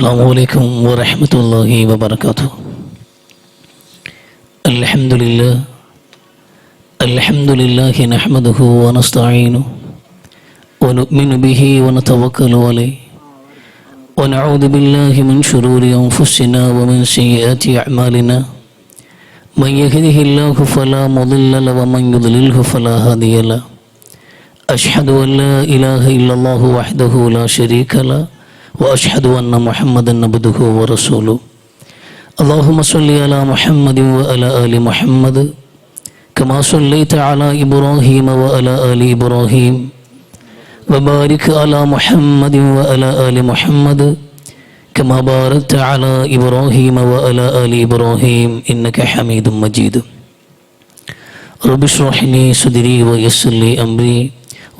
السلام عليكم ورحمة الله وبركاته. الحمد لله نحمده ونستعينه ونؤمن به ونتوكل عليه ونعوذ بالله من شرور أنفسنا ومن سيئات أعمالنا. من يهده الله فلا مضل له ومن يضلله فلا هادي له. أشهد أن لا إله إلا الله وحده لا شريك له وأشهد أن محمدا عبده ورسوله. اللهم صل على محمد وعلى آل محمد كما صليت على إبراهيم وعلى آل إبراهيم وبارك على محمد وعلى آل محمد كما باركت على إبراهيم وعلى آل إبراهيم إنك حميد مجيد. رب اشرح لي صدري ويسر لي أمري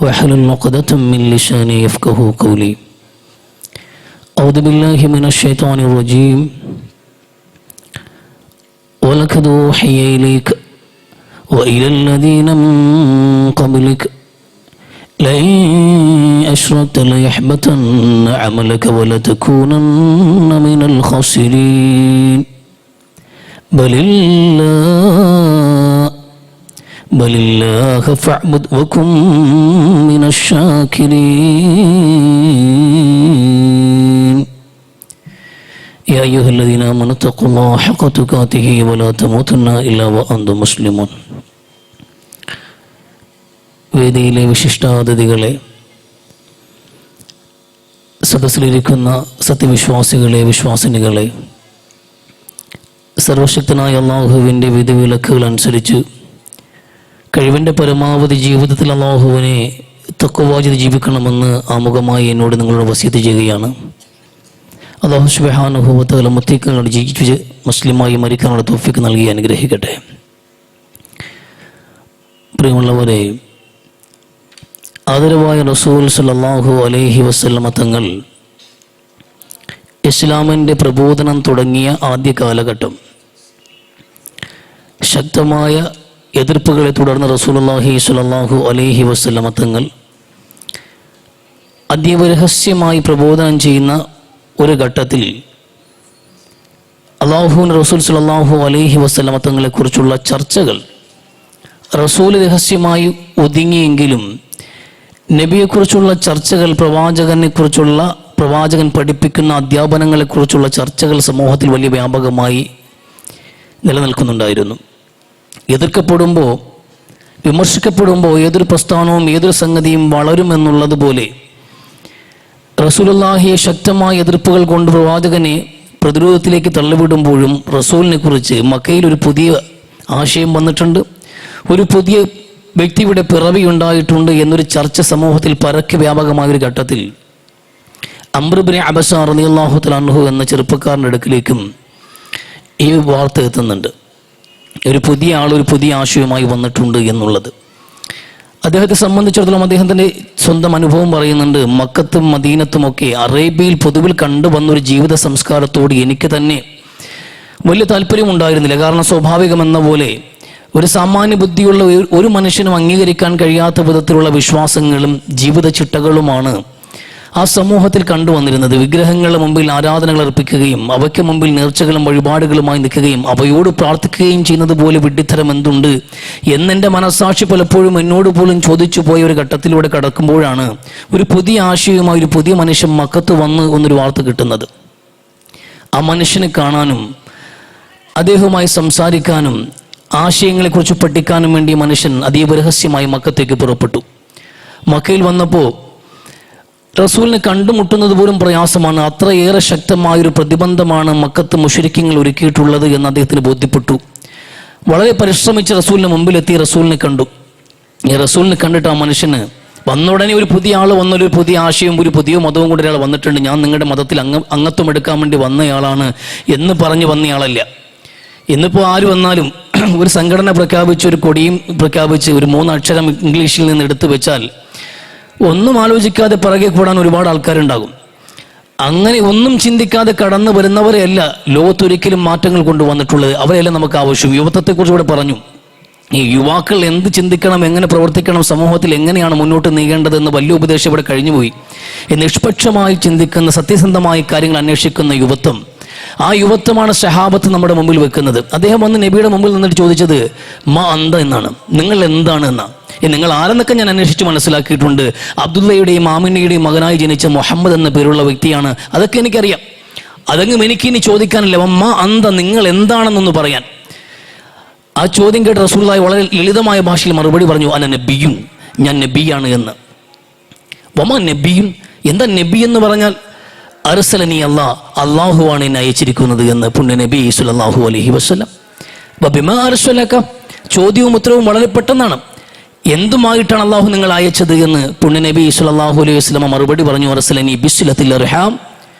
واحلل عقدة من لساني يفقهوا قولي. أعوذ بالله من الشيطان الرجيم. ولقد أوحي إليك وإلى الذين من قبلك لئن أشركت ليحبطن عملك ولتكونن من الخاسرين. بل الله فاعبد وكن من الشاكرين. يا أيها الذين آمنوا اتقوا الله حق تقاته ولا تموتن إلا وأنتم مسلمون. വേദിയിലെ വിശിഷ്ടാതിഥികളെ, സദസ്സിലിരിക്കുന്ന സത്യവിശ്വാസികളെ, വിശ്വാസിനികളെ, സർവശക്തനായ അല്ലാഹുവിൻ്റെ വിധിവിലക്കുകൾ അനുസരിച്ച് കഴിവിൻ്റെ പരമാവധി ജീവിതത്തിൽ അല്ലാഹുവിനെ തഖ്വ ജീവിക്കണമെന്ന് ആമുഖമായി എന്നോട് നിങ്ങളോട് വസിയത്ത് ചെയ്യുകയാണ്. അല്ലാഹു സുബ്ഹാനഹു വ തആല മുത്തഖീങ്ങളോട് ജീവിച്ച് മുസ്ലിമായി മരിക്കാനുള്ള തൗഫീഖ് നൽകി അനുഗ്രഹിക്കട്ടെ. പ്രിയമുള്ളവരെ, ആദരവായ റസൂൽ സല്ലല്ലാഹു അലൈഹി വസല്ലമ തങ്ങൾ ഇസ്ലാമിൻ്റെ പ്രബോധനം തുടങ്ങിയ ആദ്യ കാലഘട്ടം ശക്തമായ എതിർപ്പുകളെ തുടർന്ന് റസൂലുള്ളാഹി സ്വല്ലല്ലാഹു അലൈഹി വസല്ലമ തങ്ങൾ അതീവ രഹസ്യമായി പ്രബോധനം ചെയ്യുന്ന ഒരു ഘട്ടത്തിൽ അല്ലാഹുവിൻ്റെ റസൂൽ സ്വല്ലല്ലാഹു അലൈഹി വസല്ലമ തങ്ങളെക്കുറിച്ചുള്ള ചർച്ചകൾ റസൂൽ രഹസ്യമായി ഒതുങ്ങിയെങ്കിലും നബിയെക്കുറിച്ചുള്ള ചർച്ചകൾ, പ്രവാചകൻ പഠിപ്പിക്കുന്ന അധ്യാപനങ്ങളെക്കുറിച്ചുള്ള ചർച്ചകൾ സമൂഹത്തിൽ വലിയ വ്യാപകമായി നിലനിൽക്കുന്നുണ്ടായിരുന്നു. എതിർക്കപ്പെടുമ്പോൾ, വിമർശിക്കപ്പെടുമ്പോൾ ഏതൊരു പ്രസ്ഥാനവും ഏതൊരു സംഗതിയും വളരുമെന്നുള്ളതുപോലെ റസൂലുള്ളാഹിയെ ശക്തമായ എതിർപ്പുകൾ കൊണ്ട് പ്രവാചകനെ പ്രതിരോധത്തിലേക്ക് തള്ളിവിടുമ്പോഴും റസൂലിനെ കുറിച്ച് മക്കയിൽ ഒരു പുതിയ ആശയം വന്നിട്ടുണ്ട്, ഒരു പുതിയ വ്യക്തിയുടെ പിറവി ഉണ്ടായിട്ടുണ്ട് എന്നൊരു ചർച്ച സമൂഹത്തിൽ പരക്കെ വ്യാപകമായൊരു ഘട്ടത്തിൽ അംർ ഇബ്നു അബസ റളിയല്ലാഹു തആല അൻഹു എന്ന ചെറുപ്പക്കാരൻ്റെ അടുക്കിലേക്കും ഈ വാർത്ത എത്തുന്നുണ്ട്. ഒരു പുതിയ ആൾ, ഒരു പുതിയ ആശയവുമായി വന്നിട്ടുണ്ട് എന്നുള്ളത്. അദ്ദേഹത്തെ സംബന്ധിച്ചിടത്തോളം അദ്ദേഹത്തിൻ്റെ സ്വന്തം അനുഭവം പറയുന്നുണ്ട്. മക്കത്തും മദീനത്തുമൊക്കെ അറേബ്യയിൽ പൊതുവിൽ കണ്ടുവന്നൊരു ജീവിത സംസ്കാരത്തോട് എനിക്ക് തന്നെ വലിയ താല്പര്യമുണ്ടായിരുന്നില്ല. കാരണം സ്വാഭാവികമെന്ന പോലെ ഒരു സാമാന്യ ബുദ്ധിയുള്ള ഒരു മനുഷ്യനും അംഗീകരിക്കാൻ കഴിയാത്ത വിധത്തിലുള്ള വിശ്വാസങ്ങളും ജീവിത ചിട്ടകളുമാണ് ആ സമൂഹത്തിൽ കണ്ടുവന്നിരുന്നത്. വിഗ്രഹങ്ങളുടെ മുമ്പിൽ ആരാധനകൾ അർപ്പിക്കുകയും അവയ്ക്ക് മുമ്പിൽ നേർച്ചകളും വഴിപാടുകളുമായി നിൽക്കുകയും അവയോട് പ്രാർത്ഥിക്കുകയും ചെയ്യുന്നത് പോലെ വിഡ്ഢിത്തരം എന്തുണ്ട് എന്നെൻ്റെ മനസ്സാക്ഷി പലപ്പോഴും എന്നോട് പോലും ചോദിച്ചു പോയ ഒരു ഘട്ടത്തിലൂടെ കടക്കുമ്പോഴാണ് ഒരു പുതിയ ആശയവുമായി ഒരു പുതിയ മനുഷ്യൻ മക്കത്ത് വന്ന് എന്നൊരു വാർത്ത കിട്ടുന്നത്. ആ മനുഷ്യനെ കാണാനും അദ്ദേഹവുമായി സംസാരിക്കാനും ആശയങ്ങളെക്കുറിച്ച് പഠിക്കാനും വേണ്ടി മനുഷ്യൻ അതീവ രഹസ്യമായി മക്കത്തേക്ക് പുറപ്പെട്ടു. മക്കയിൽ വന്നപ്പോൾ റസൂലിനെ കണ്ടുമുട്ടുന്നത് പോലും പ്രയാസമാണ്. അത്രയേറെ ശക്തമായൊരു പ്രതിബന്ധമാണ് മക്കത്ത് മുശ്രിക്കുകൾ ഒരുക്കിയിട്ടുള്ളത് എന്ന് അദ്ദേഹത്തിന് ബോധ്യപ്പെട്ടു. വളരെ പരിശ്രമിച്ച് റസൂലിന് മുമ്പിലെത്തി റസൂലിനെ കണ്ടു. ഈ റസൂലിനെ കണ്ടിട്ട് ആ മനുഷ്യന് വന്ന ഉടനെ ഒരു പുതിയ ആൾ വന്നൊരു പുതിയ ആശയവും ഒരു പുതിയ മതവും കൂടെ ഒരാൾ വന്നിട്ടുണ്ട്, ഞാൻ നിങ്ങളുടെ മതത്തിൽ അംഗത്വം എടുക്കാൻ വേണ്ടി വന്നയാളാണ് എന്ന് പറഞ്ഞ് വന്നയാളല്ല. ഇന്നിപ്പോൾ ആര് വന്നാലും ഒരു സംഘടന പ്രഖ്യാപിച്ച്, ഒരു കൊടിയും പ്രഖ്യാപിച്ച്, ഒരു 3 അക്ഷരം ഇംഗ്ലീഷിൽ നിന്ന് എടുത്തു വെച്ചാൽ ഒന്നും ആലോചിക്കാതെ പിറകെ കൂടാൻ ഒരുപാട് ആൾക്കാരുണ്ടാകും. അങ്ങനെ ഒന്നും ചിന്തിക്കാതെ കടന്നു വരുന്നവരെയല്ല ലോകത്തൊരിക്കലും മാറ്റങ്ങൾ കൊണ്ടുവന്നിട്ടുള്ളത്. അവരെല്ലാം നമുക്ക് ആവശ്യം. യുവത്വത്തെക്കുറിച്ച് ഇവിടെ പറഞ്ഞു. ഈ യുവാക്കൾ എന്ത് ചിന്തിക്കണം, എങ്ങനെ പ്രവർത്തിക്കണം, സമൂഹത്തിൽ എങ്ങനെയാണ് മുന്നോട്ട് നീങ്ങേണ്ടതെന്ന് വലിയ ഉപദേശം ഇവിടെ കഴിഞ്ഞുപോയി. നിഷ്പക്ഷമായി ചിന്തിക്കുന്ന, സത്യസന്ധമായ കാര്യങ്ങൾ അന്വേഷിക്കുന്ന യുവത്വം, ആ യുവത്വമാണ് സഹാബത്ത് നമ്മുടെ മുമ്പിൽ വെക്കുന്നത്. അദ്ദേഹം വന്ന് നബിയുടെ മുമ്പിൽ നിന്നിട്ട് ചോദിച്ചത് മാ അന്ത എന്നാണ്, നിങ്ങൾ എന്താണ് എന്നാണ്. നിങ്ങൾ ആരെന്നൊക്കെ ഞാൻ അന്വേഷിച്ച് മനസ്സിലാക്കിയിട്ടുണ്ട്. അബ്ദുള്ളയുടെയും ആമിനയുടെയും മകനായി ജനിച്ച മുഹമ്മദ് എന്ന പേരുള്ള വ്യക്തിയാണ്, അതൊക്കെ എനിക്കറിയാം. അതെങ്കിലും എനിക്കിനി ചോദിക്കാനില്ല. മാ അന്ത, നിങ്ങൾ എന്താണെന്നൊന്ന് പറയാൻ. ആ ചോദ്യം കേട്ട് റസൂലുള്ളാഹി വളരെ ലളിതമായ ഭാഷയിൽ മറുപടി പറഞ്ഞു, അന നബിയും, ഞാൻ നബിയാണ് എന്ന്. വമാ നബിയും, എന്താ നബി എന്ന് പറഞ്ഞാൽ? അർസലനി അല്ലാഹ്, അള്ളാഹുവാണ് എന്നെ അയച്ചിരിക്കുന്നത് എന്ന് പുണ്യ നബി സല്ലല്ലാഹു അലൈഹി വസല്ലം. ബിമാ അർസലക, ചോദ്യവും ഉത്തരവും വളരെ പെട്ടെന്നാണ്. എന്തുമായിട്ടാണ് അള്ളാഹു നിങ്ങൾ അയച്ചത് എന്ന് പുണ്യ നബി സല്ലല്ലാഹു അലൈഹി വസല്ലം മറുപടി പറഞ്ഞു, അർസലനി ബിസ്ലത്തിൽ അർഹാം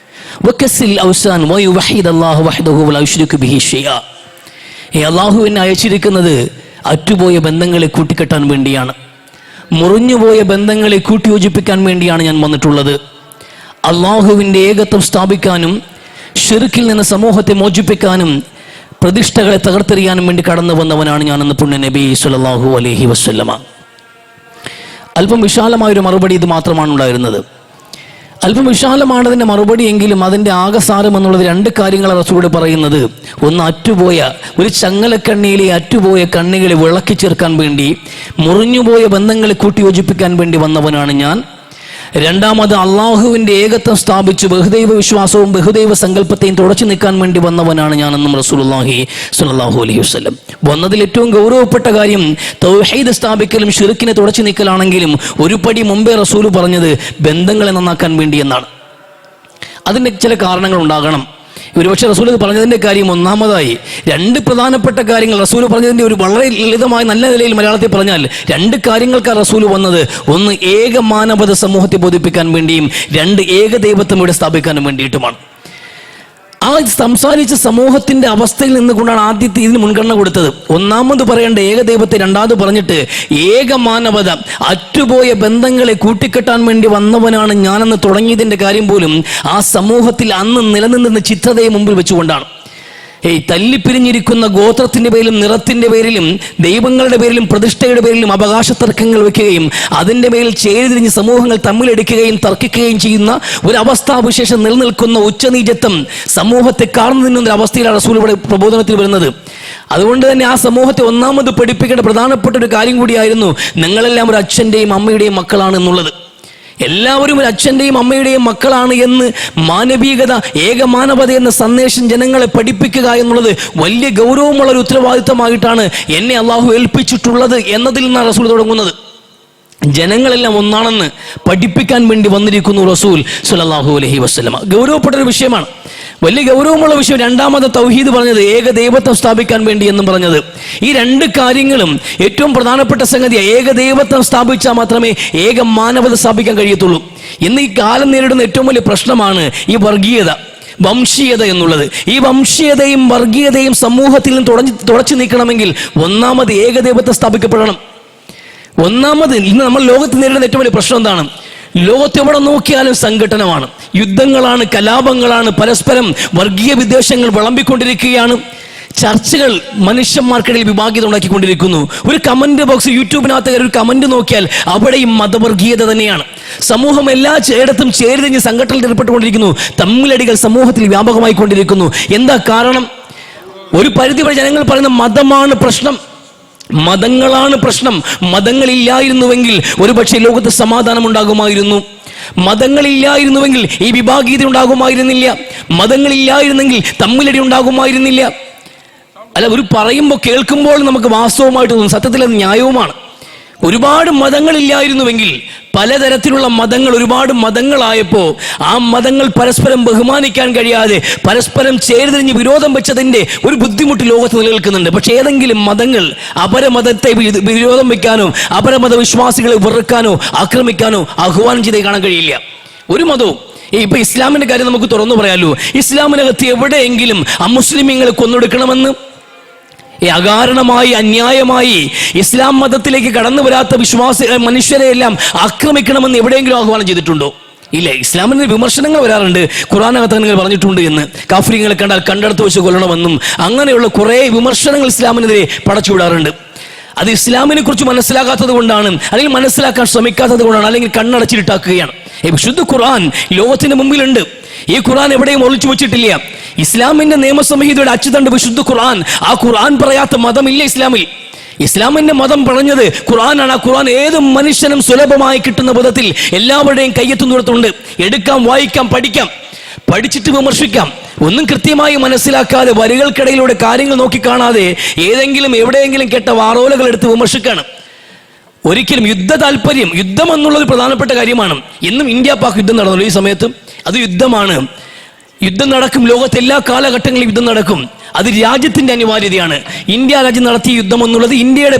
വകസിൽ ഔസാൻ വയുവഹിദ് അല്ലാഹു വഹ്ദഹു വലാ യുശ്രികു ബിഹി ഷൈഅ. അള്ളാഹു എന്നെ അയച്ചിരിക്കുന്നത് അറ്റുപോയ ബന്ധങ്ങളെ കൂട്ടിക്കെട്ടാൻ വേണ്ടിയാണ്, മുറിഞ്ഞുപോയ ബന്ധങ്ങളെ കൂട്ടിയോജിപ്പിക്കാൻ വേണ്ടിയാണ് ഞാൻ വന്നിട്ടുള്ളത്. അള്ളാഹുവിൻ്റെ ഏകത്വം സ്ഥാപിക്കാനും ഷിർക്കിൽ നിന്ന് സമൂഹത്തെ മോചിപ്പിക്കാനും പ്രതിഷ്ഠകളെ തകർത്തെറിയാനും വേണ്ടി കടന്നു വന്നവനാണ് ഞാനെന്ന് പുണ്യ നബി സല്ലല്ലാഹു അലൈഹി വസല്ലമ. അല്പം വിശാലമായൊരു മറുപടി ഇത് മാത്രമാണ് ഉണ്ടായിരുന്നത്. അല്പം വിശാലമാണ് അതിൻ്റെ മറുപടി എങ്കിലും അതിൻ്റെ ആകസാരം എന്നുള്ളത് രണ്ട് കാര്യങ്ങളാണ് റസൂൽ പറയുന്നത്. ഒന്ന്, അറ്റുപോയ ഒരു ചങ്ങലക്കണ്ണിയിലെ അറ്റുപോയ കണ്ണികളെ വിളക്കി ചേർക്കാൻ വേണ്ടി, മുറിഞ്ഞുപോയ ബന്ധങ്ങളെ കൂട്ടിയോജിപ്പിക്കാൻ വേണ്ടി വന്നവനാണ് ഞാൻ. രണ്ടാമത്, അള്ളാഹുവിൻ്റെ ഏകത്വം സ്ഥാപിച്ച് ബഹുദൈവ വിശ്വാസവും ബഹുദൈവ സങ്കല്പത്തെയും തുടച്ചു നിൽക്കാൻ വേണ്ടി വന്നവനാണ് ഞാനെന്നും റസൂലുള്ളാഹി സ്വല്ലല്ലാഹു അലൈഹി വസല്ലം. വന്നതിൽ ഏറ്റവും ഗൗരവപ്പെട്ട കാര്യം തൗഹീദ് സ്ഥാപിക്കലും ശിർക്കിനെ തുടച്ചു നിൽക്കലാണെങ്കിലും ഒരു പടി മുമ്പേ റസൂൽ പറഞ്ഞത് ബന്ധങ്ങളെ നന്നാക്കാൻ വേണ്ടി എന്നാണ്. അതിൻ്റെ ചില കാരണങ്ങൾ ഉണ്ടാകണം. ഒരുപക്ഷെ റസൂൽ പറഞ്ഞതിൻ്റെ കാര്യം, ഒന്നാമതായി രണ്ട് പ്രധാനപ്പെട്ട കാര്യങ്ങൾ റസൂൽ പറഞ്ഞതിൻ്റെ ഒരു വളരെ ലളിതമായ നല്ല നിലയിൽ മലയാളത്തിൽ പറഞ്ഞാൽ രണ്ട് കാര്യങ്ങൾക്കാണ് റസൂൽ വന്നത്. ഒന്ന്, ഏക മാനവത സമൂഹത്തെ ബോധിപ്പിക്കാൻ വേണ്ടിയും, രണ്ട്, ഏകദൈവത്വം ഇവിടെ സ്ഥാപിക്കാനും വേണ്ടിയിട്ടുമാണ്. ആ സംസാരിച്ച സമൂഹത്തിന്റെ അവസ്ഥയിൽ നിന്നുകൊണ്ടാണ് ആദ്യത്തെ ഇതിന് മുൻഗണന കൊടുത്തത്. ഒന്നാമത് പറയേണ്ട ഏകദൈവത്തെ, രണ്ടാമത് പറഞ്ഞിട്ട് ഏകമാനവത, അറ്റുപോയ ബന്ധങ്ങളെ കൂട്ടിക്കെട്ടാൻ വേണ്ടി വന്നവനാണ് ഞാനെന്ന് തുടങ്ങിയതിൻ്റെ കാര്യം പോലും ആ സമൂഹത്തിൽ അന്ന് നിലനിന്നിരുന്ന ചിത്രതയെ മുമ്പിൽ വെച്ചുകൊണ്ടാണ്. തല്ലിപ്പിരിഞ്ഞിരിക്കുന്ന ഗോത്രത്തിന്റെ പേരിലും നിറത്തിന്റെ പേരിലും ദൈവങ്ങളുടെ പേരിലും പ്രതിഷ്ഠയുടെ പേരിലും അവകാശ തർക്കങ്ങൾ വെക്കുകയും അതിൻ്റെ പേരിൽ ചേരിതിരിഞ്ഞ് സമൂഹങ്ങൾ തമ്മിലടിക്കുകയും തർക്കിക്കുകയും ചെയ്യുന്ന ഒരു അവസ്ഥാവിശേഷം നിലനിൽക്കുന്ന ഉച്ചനീചത്വം സമൂഹത്തെ കാർന്നു നിന്നൊരു അവസ്ഥയിലാണ് റസൂൽ ഇവിടെ പ്രബോധനത്തിൽ വരുന്നത്. അതുകൊണ്ട് തന്നെ ആ സമൂഹത്തെ ഒന്നാമത് പഠിപ്പിക്കേണ്ട പ്രധാനപ്പെട്ട ഒരു കാര്യം കൂടിയായിരുന്നു, നിങ്ങളെല്ലാം ഒരു അച്ഛൻ്റെയും അമ്മയുടെയും മക്കളാണ് എന്നുള്ളത്. എല്ലാവരും ഒരു അച്ഛൻ്റെയും അമ്മയുടെയും മക്കളാണ് എന്ന് മാനവികത, ഏകമാനവത എന്ന സന്ദേശം ജനങ്ങളെ പഠിപ്പിക്കുക എന്നുള്ളത് വലിയ ഗൗരവമുള്ള ഒരു ഉത്തരവാദിത്തമായിട്ടാണ് എന്നെ അള്ളാഹു ഏൽപ്പിച്ചിട്ടുള്ളത് എന്നതിൽ നിന്നാണ് റസൂൽ തുടങ്ങുന്നത്. ജനങ്ങളെല്ലാം ഒന്നാണെന്ന് പഠിപ്പിക്കാൻ വേണ്ടി വന്നിരിക്കുന്നു റസൂൽ സ്വല്ലല്ലാഹു അലൈഹി വസല്ലമ. ഗൗരവപ്പെട്ട ഒരു വിഷയമാണ്, വലിയ ഗൗരവമുള്ള വിഷയം. രണ്ടാമത് തൗഹീദ് പറഞ്ഞത്, ഏകദൈവത്വം സ്ഥാപിക്കാൻ വേണ്ടി എന്നും പറഞ്ഞത്. ഈ രണ്ട് കാര്യങ്ങളും ഏറ്റവും പ്രധാനപ്പെട്ട സംഗതി. ഏകദൈവത്വം സ്ഥാപിച്ചാൽ മാത്രമേ ഏക മാനവത സ്ഥാപിക്കാൻ കഴിയത്തുള്ളൂ. ഇന്ന് ഈ കാലം നേരിടുന്ന ഏറ്റവും വലിയ പ്രശ്നമാണ് ഈ വർഗീയത, വംശീയത എന്നുള്ളത്. ഈ വംശീയതയും വർഗീയതയും സമൂഹത്തിൽ നിന്ന് തുടച്ചു നീക്കണമെങ്കിൽ ഒന്നാമത് ഏകദൈവത്വം സ്ഥാപിക്കപ്പെടണം. ഒന്നാമത് ഇന്ന് നമ്മൾ ലോകത്ത് നേരിടുന്ന ഏറ്റവും വലിയ പ്രശ്നം എന്താണ്? ലോകത്ത് എവിടെ നോക്കിയാലും സംഘട്ടനമാണ്, യുദ്ധങ്ങളാണ്, കലാപങ്ങളാണ്, പരസ്പരം വർഗീയ വിദ്വേഷങ്ങൾ വിളമ്പിക്കൊണ്ടിരിക്കുകയാണ്. ചർച്ചകൾ മനുഷ്യന്മാർക്കിടയിൽ വിഭാഗീയത ഉണ്ടാക്കിക്കൊണ്ടിരിക്കുന്നു. ഒരു കമന്റ് ബോക്സ്, യൂട്യൂബിനകത്ത് ഒരു കമന്റ് നോക്കിയാൽ അവിടെയും മതവർഗീയത തന്നെയാണ്. സമൂഹം എല്ലാ ഇടത്തും ചേരിതിരിഞ്ഞ് സംഘട്ടനത്തിൽ ഏർപ്പെട്ടുകൊണ്ടിരിക്കുന്നു. തമ്മിലടികൾ സമൂഹത്തിൽ വ്യാപകമായി കൊണ്ടിരിക്കുന്നു. എന്താ കാരണം? ഒരു പരിധിവരെ ജനങ്ങൾ പറയുന്ന മതമാണ് പ്രശ്നം, മതങ്ങളാണ് പ്രശ്നം. മതങ്ങളില്ലായിരുന്നുവെങ്കിൽ ഒരുപക്ഷെ ലോകത്ത് സമാധാനം ഉണ്ടാകുമായിരുന്നു. മതങ്ങളില്ലായിരുന്നുവെങ്കിൽ ഈ വിഭാഗീയത ഉണ്ടാകുമായിരുന്നില്ല. മതങ്ങളില്ലായിരുന്നെങ്കിൽ തമ്മിലടി ഉണ്ടാകുമായിരുന്നില്ല. അല്ല, ഒരു പറയുമ്പോൾ കേൾക്കുമ്പോൾ നമുക്ക് വാസ്തവമായിട്ട് തോന്നും, സത്യത്തിൽ അത് ന്യായവുമാണ്. ഒരുപാട് മതങ്ങളില്ലായിരുന്നുവെങ്കിൽ, പലതരത്തിലുള്ള മതങ്ങൾ ഒരുപാട് മതങ്ങളായപ്പോൾ ആ മതങ്ങൾ പരസ്പരം ബഹുമാനിക്കാൻ കഴിയാതെ പരസ്പരം ചേർതിരിഞ്ഞ് വിരോധം വെച്ചതിൻ്റെ ഒരു ബുദ്ധിമുട്ട് ലോകത്ത് നിലനിൽക്കുന്നുണ്ട്. പക്ഷേ ഏതെങ്കിലും മതങ്ങൾ അപരമതത്തെ വിരോധം വെക്കാനോ അപരമത വിശ്വാസികളെ വെറുക്കാനോ ആക്രമിക്കാനോ ആഹ്വാനം ചെയ്തേ കാണാൻ കഴിയില്ല ഒരു മതവും. ഇപ്പൊ ഇസ്ലാമിന്റെ കാര്യം നമുക്ക് തുറന്നു പറയാലോ. ഇസ്ലാമിനകത്ത് എവിടെയെങ്കിലും അമുസ്ലിമീങ്ങളെ കൊന്നൊടുക്കണമെന്ന്, അകാരണമായി അന്യായമായി ഇസ്ലാം മതത്തിലേക്ക് കടന്നു വരാത്ത മനുഷ്യരെ എല്ലാം ആക്രമിക്കണമെന്ന് എവിടെയെങ്കിലും ആഹ്വാനം ചെയ്തിട്ടുണ്ടോ? ഇല്ല. ഇസ്ലാമിന് വിമർശനങ്ങൾ വരാറുണ്ട്. ഖുർആനകത്ത് നിങ്ങൾ പറഞ്ഞിട്ടുണ്ട് എന്ന്, കാഫിറുകളെ കണ്ടാൽ കണ്ടെടുത്ത് വെച്ച് കൊല്ലണമെന്നും അങ്ങനെയുള്ള കുറേ വിമർശനങ്ങൾ ഇസ്ലാമിനെതിരെ പടച്ചുവിടാറുണ്ട്. അത് ഇസ്ലാമിനെ കുറിച്ച് മനസ്സിലാകാത്തത് കൊണ്ടാണ്, അല്ലെങ്കിൽ മനസ്സിലാക്കാൻ ശ്രമിക്കാത്തത് കൊണ്ടാണ്, അല്ലെങ്കിൽ കണ്ണടച്ചിട്ടാക്കുകയാണ്. വിശുദ്ധ ഖുർആൻ ലോകത്തിന് മുമ്പിലുണ്ട്. ഈ ഖുർആൻ എവിടെയും ഒളിച്ചു വെച്ചിട്ടില്ല. ഇസ്ലാമിന്റെ നിയമസംഹിതയുടെ അച്ചുതണ്ട് വിശുദ്ധ ഖുർആൻ. ആ ഖുർആൻ പറയാത്ത മതമില്ല ഇസ്ലാമിൽ. ഇസ്ലാമിന്റെ മതം പറഞ്ഞത് ഖുർആനാണ്. ആ ഖുർആൻ ഏത് മനുഷ്യനും സുലഭമായി കിട്ടുന്ന വിധത്തിൽ എല്ലാവരുടെയും കയ്യെത്തുന്നിടത്തുണ്ട്. എടുക്കാം, വായിക്കാം, പഠിക്കാം, പഠിച്ചിട്ട് വിമർശിക്കാം. ഒന്നും കൃത്യമായി മനസ്സിലാക്കാതെ വരികൾക്കിടയിലൂടെ കാര്യങ്ങൾ നോക്കിക്കാണാതെ ഏതെങ്കിലും എവിടെയെങ്കിലും കേട്ട വാറോലകൾ എടുത്ത് വിമർശിക്കാണ്. ഒരിക്കലും യുദ്ധം എന്നുള്ളത് പ്രധാനപ്പെട്ട കാര്യമാണ്. ഇന്നും ഇന്ത്യ പാക് യുദ്ധം നടന്നല്ലോ ഈ സമയത്ത്. അത് യുദ്ധമാണ്. യുദ്ധം നടക്കും. ലോകത്തെ എല്ലാ കാലഘട്ടങ്ങളിലും യുദ്ധം നടക്കും. അത് രാജ്യത്തിന്റെ അനിവാര്യതയാണ്. ഇന്ത്യ രാജ്യം നടത്തിയ യുദ്ധം എന്നുള്ളത് ഇന്ത്യയുടെ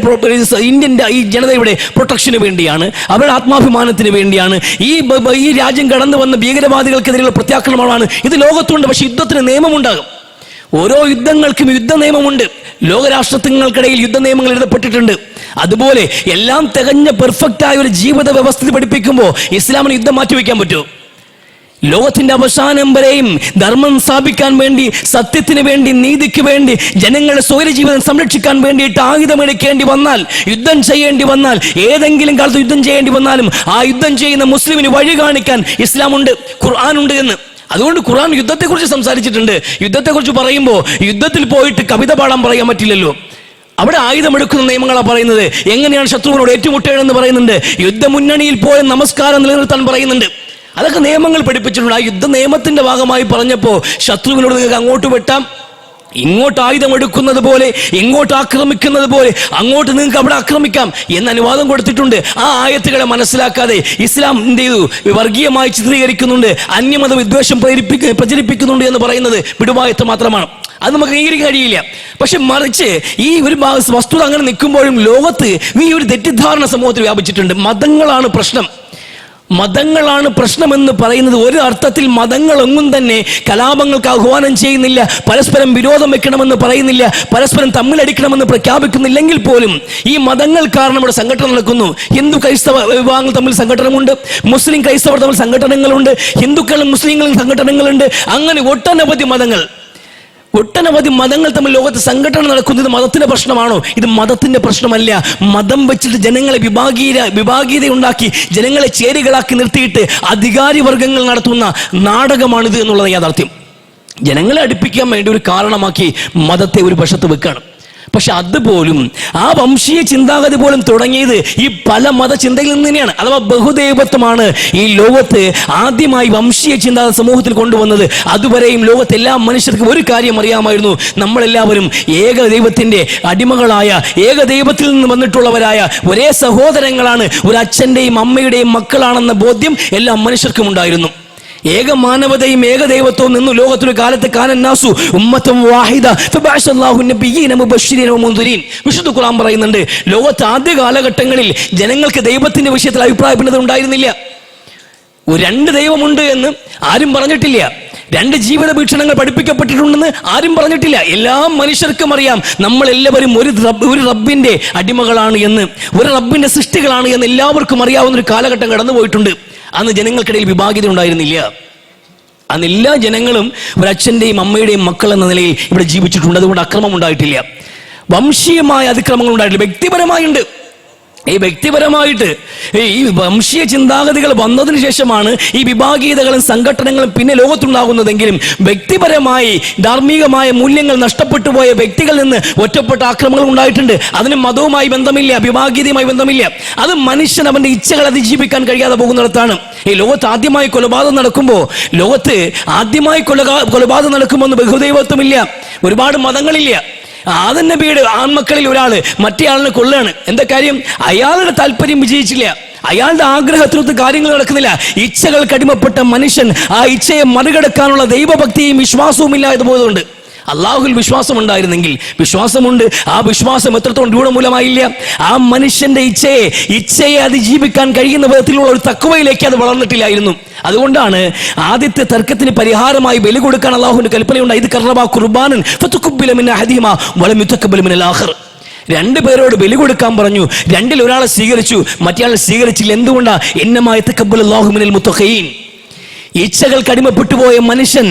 ഈ ജനതയുടെ പ്രൊട്ടക്ഷന് വേണ്ടിയാണ്, അവരുടെ ആത്മാഭിമാനത്തിന് വേണ്ടിയാണ്. ഈ രാജ്യം കടന്നു വന്ന ഭീകരവാദികൾക്കെതിരെയുള്ള പ്രത്യാക്രമണമാണ്. ഇത് ലോകത്തുണ്ട്. പക്ഷെ യുദ്ധത്തിന് നിയമമുണ്ടാകും. ഓരോ യുദ്ധങ്ങൾക്കും യുദ്ധ നിയമമുണ്ട്. ലോകരാഷ്ട്രങ്ങൾക്കിടയിൽ യുദ്ധ നിയമങ്ങൾ എഴുതപ്പെട്ടിട്ടുണ്ട്. അതുപോലെ എല്ലാം തികഞ്ഞ പെർഫെക്റ്റ് ആയ ഒരു ജീവിത വ്യവസ്ഥ പഠിപ്പിക്കുമ്പോൾ ഇസ്ലാമിന് യുദ്ധം മാറ്റിവെക്കാൻ പറ്റുമോ? ലോകത്തിന്റെ അവസാനം വരെയും ധർമ്മം സ്ഥാപിക്കാൻ വേണ്ടി, സത്യത്തിന് വേണ്ടി, നീതിക്ക് വേണ്ടി, ജനങ്ങളുടെ സ്വൈര ജീവിതം സംരക്ഷിക്കാൻ വേണ്ടിയിട്ട് ആയുധമെടുക്കേണ്ടി വന്നാൽ, യുദ്ധം ചെയ്യേണ്ടി വന്നാൽ, ഏതെങ്കിലും കാലത്ത് യുദ്ധം ചെയ്യേണ്ടി വന്നാലും ആ യുദ്ധം ചെയ്യുന്ന മുസ്ലിമിന് വഴി കാണിക്കാൻ ഇസ്ലാമുണ്ട്, ഖുർആനുണ്ട് എന്ന്. അതുകൊണ്ട് ഖുർആൻ യുദ്ധത്തെക്കുറിച്ച് സംസാരിച്ചിട്ടുണ്ട്. യുദ്ധത്തെക്കുറിച്ച് പറയുമ്പോൾ യുദ്ധത്തിൽ പോയിട്ട് കവിത പാടാൻ പറയാൻ പറ്റില്ലല്ലോ. അവിടെ ആയുധമെടുക്കുന്ന നിയമങ്ങളാണ് പറയുന്നത്. എങ്ങനെയാണ് ശത്രുവിനോട് ഏറ്റുമുട്ടേണ്ടതെന്ന് പറയുന്നുണ്ട്. യുദ്ധമുന്നണിയിൽ പോയ നമസ്കാരം നിലനിർത്താൻ പറയുന്നുണ്ട്. അതൊക്കെ നിയമങ്ങൾ പഠിപ്പിച്ചിട്ടുണ്ട്. ആ യുദ്ധ നിയമത്തിന്റെ ഭാഗമായി പറഞ്ഞപ്പോൾ ശത്രുവിനോട് നിങ്ങൾക്ക് അങ്ങോട്ട് വെട്ടാം, ഇങ്ങോട്ട് ആയുധമെടുക്കുന്നത് പോലെ, ഇങ്ങോട്ട് ആക്രമിക്കുന്നത് പോലെ അങ്ങോട്ട് നിങ്ങൾക്ക് അവിടെ ആക്രമിക്കാം എന്ന് അനുവാദം കൊടുത്തിട്ടുണ്ട്. ആ ആയത്തുകളെ മനസ്സിലാക്കാതെ ഇസ്ലാം എന്ത് ചെയ്തു? വർഗീയമായി ചിത്രീകരിക്കുന്നുണ്ട്, അന്യമത വിദ്വേഷം പ്രചരിപ്പിക്കുന്നുണ്ട് എന്ന് പറയുന്നത് വിടുവായത്ത് മാത്രമാണ്. അത് നമുക്ക് അംഗീകരിക്കാൻ കഴിയില്ല. പക്ഷെ മറിച്ച് ഈ ഒരു വസ്തുത അങ്ങനെ നിൽക്കുമ്പോഴും ലോകത്ത് ഈ ഒരു തെറ്റിദ്ധാരണ സമൂഹത്തിൽ വ്യാപിച്ചിട്ടുണ്ട്. മതങ്ങളാണ് പ്രശ്നം, മതങ്ങളാണ് പ്രശ്നമെന്ന് പറയുന്നത് ഒരു അർത്ഥത്തിൽ മതങ്ങളൊന്നും തന്നെ കലാപങ്ങൾക്ക് ആഹ്വാനം ചെയ്യുന്നില്ല, പരസ്പരം വിരോധം വെക്കണമെന്ന് പറയുന്നില്ല, പരസ്പരം തമ്മിലടിക്കണമെന്ന് പ്രഖ്യാപിക്കുന്നില്ലെങ്കിൽ പോലും ഈ മതങ്ങൾ കാരണം ഇവിടെ സംഘടന നടക്കുന്നു. ഹിന്ദു ക്രൈസ്തവ വിഭാഗങ്ങൾ തമ്മിൽ സംഘടനമുണ്ട്, മുസ്ലിം ക്രൈസ്തവർ തമ്മിൽ സംഘടനകളുണ്ട്, ഹിന്ദുക്കളും മുസ്ലിങ്ങളും സംഘടനകളുണ്ട്. അങ്ങനെ ഒട്ടനവധി മതങ്ങൾ തമ്മിൽ ലോകത്ത് സംഘടന നടക്കുന്നത് മതത്തിന്റെ പ്രശ്നമാണോ? ഇത് മതത്തിന്റെ പ്രശ്നമല്ല. മതം വെച്ചിട്ട് ജനങ്ങളെ വിഭാഗീയത ഉണ്ടാക്കി ജനങ്ങളെ ചേരികളാക്കി നിർത്തിയിട്ട് അധികാരി വർഗങ്ങൾ നടത്തുന്ന നാടകമാണിത് എന്നുള്ളത് യാഥാർത്ഥ്യം. ജനങ്ങളെ അടുപ്പിക്കാൻ വേണ്ടി ഒരു കാരണമാക്കി മതത്തെ ഒരു വശത്ത് വെക്കുകയാണ്. പക്ഷെ അതുപോലും ആ വംശീയ ചിന്താഗതി പോലും തുടങ്ങിയത് ഈ പല മതചിന്തയിൽ നിന്ന് തന്നെയാണ്. അഥവാ ബഹുദൈവത്വമാണ് ഈ ലോകത്ത് ആദ്യമായി വംശീയ ചിന്താഗതി സമൂഹത്തിൽ കൊണ്ടുവന്നത്. അതുവരെയും ലോകത്തെ എല്ലാ മനുഷ്യർക്കും ഒരു കാര്യം അറിയാമായിരുന്നു: നമ്മളെല്ലാവരും ഏകദൈവത്തിന്റെ അടിമകളായ, ഏകദൈവത്തിൽ നിന്ന് വന്നിട്ടുള്ളവരായ ഒരേ സഹോദരങ്ങളാണ്, ഒരു അച്ഛന്റെയും അമ്മയുടെയും മക്കളാണെന്ന ബോധ്യം എല്ലാ മനുഷ്യർക്കും ഉണ്ടായിരുന്നു. ഏക മാനവതയും ഏകദൈവത്വവും നിന്നു ലോകത്തൊരു കാലത്ത് കാനന്നാസു ഉമ്മത്തും വാഹിദ ഫബഅസല്ലാഹു നബിയ്യീന മുബശ്ശിരീന വമുൻദിരീൻ. വിശുദ്ധ ഖുർആൻ പറയുന്നുണ്ട്, ലോകത്ത് ആദ്യ കാലഘട്ടങ്ങളിൽ ജനങ്ങൾക്ക് ദൈവത്തിന്റെ വിഷയത്തിൽ അഭിപ്രായപ്പെടുന്നത് ഉണ്ടായിരുന്നില്ല. രണ്ട് ദൈവമുണ്ട് എന്ന് ആരും പറഞ്ഞിട്ടില്ല. രണ്ട് ജീവിത വീക്ഷണങ്ങൾ പഠിപ്പിക്കപ്പെട്ടിട്ടുണ്ടെന്ന് ആരും പറഞ്ഞിട്ടില്ല. എല്ലാ മനുഷ്യർക്കും അറിയാം നമ്മൾ എല്ലാവരും ഒരു റബ്ബിന്റെ അടിമകളാണ് എന്ന്, ഒരു റബ്ബിന്റെ സൃഷ്ടികളാണ് എന്ന് എല്ലാവർക്കും അറിയാവുന്ന ഒരു കാലഘട്ടം കടന്നു പോയിട്ടുണ്ട്. അന്ന് ജനങ്ങൾക്കിടയിൽ വിഭാഗീയത ഉണ്ടായിരുന്നില്ല. അന്ന് എല്ലാ ജനങ്ങളും ഒരച്ഛൻ്റെയും അമ്മയുടെയും മക്കൾ എന്ന നിലയിൽ ഇവിടെ ജീവിച്ചിട്ടുണ്ട്. അതുകൊണ്ട് അക്രമം ഉണ്ടായിട്ടില്ല, വംശീയമായ അതിക്രമങ്ങൾ ഉണ്ടായിട്ടില്ല. വ്യക്തിപരമായുണ്ട്. ഈ വ്യക്തിപരമായിട്ട് ഈ വംശീയ ചിന്താഗതികൾ വന്നതിന് ശേഷമാണ് ഈ വിഭാഗീയതകളും സംഘടനകളും പിന്നെ ലോകത്തുണ്ടാകുന്നതെങ്കിലും വ്യക്തിപരമായി ധാർമ്മികമായ മൂല്യങ്ങൾ നഷ്ടപ്പെട്ടു പോയ വ്യക്തികളിൽ നിന്ന് ഒറ്റപ്പെട്ട ആക്രമണങ്ങൾ ഉണ്ടായിട്ടുണ്ട്. അതിന് മതവുമായി ബന്ധമില്ല, വിഭാഗീയതയുമായി ബന്ധമില്ല. അത് മനുഷ്യൻ അവന്റെ ഇച്ഛകൾ അതിജീവിക്കാൻ കഴിയാതെ പോകുന്നിടത്താണ്. ഈ ലോകത്ത് ആദ്യമായി കൊലപാതകം നടക്കുമ്പോൾ ബഹുദൈവത്വമില്ല, ഒരുപാട് മതങ്ങളില്ല. ആദം നബിയുടെ ആൺമക്കളിൽ ഒരാള് മറ്റേ ആളിനെ കൊല്ലാണ്. എന്താ കാര്യം? അയാളുടെ താല്പര്യം വിജയിച്ചില്ല, അയാളുടെ ആഗ്രഹത്തിനൊത്ത് കാര്യങ്ങൾ നടക്കുന്നില്ല. ഇച്ഛകൾക്ക് അടിമപ്പെട്ട മനുഷ്യൻ ആ ഇച്ഛയെ മറികടക്കാനുള്ള ദൈവഭക്തിയും വിശ്വാസവും ഇല്ലായതുപോലുണ്ട്. അള്ളാഹുൽ വിശ്വാസം ഉണ്ടായിരുന്നെങ്കിൽ, വിശ്വാസമുണ്ട്, ആ വിശ്വാസം എത്രത്തോളം രൂഢമൂലമായില്ല. ആ മനുഷ്യന്റെ ഇച്ഛയെ അതിജീവിക്കാൻ കഴിയുന്ന വിധത്തിലുള്ള ഒരു തഖ്വയിലേക്ക് അത് വളർന്നിട്ടില്ലായിരുന്നു. അതുകൊണ്ടാണ് ആദ്യത്തെ തർക്കത്തിന് പരിഹാരമായി ബലി കൊടുക്കാൻ അള്ളാഹുവിന്റെ കൽപ്പനയുണ്ട്. ഇത് കർറബാ ഖുർബാനൻ ഫതുഖബ്ബല മിൻ അഹദിഹിമാ വലം യുതഖബ്ബൽ മിനൽ ആഖർ. രണ്ട് പേരോട് ബലി കൊടുക്കാൻ പറഞ്ഞു. രണ്ടിൽ ഒരാളെ സ്വീകരിച്ചു, മറ്റേ ആളെ സ്വീകരിച്ചില്ല. എന്തുകൊണ്ടാ? ഇന്നമാ യതഖബ്ബലുല്ലാഹു മിനൽ മുത്തഖീൻ. ഇച്ഛകൾക്ക് അടിമപ്പെട്ടു പോയ മനുഷ്യൻ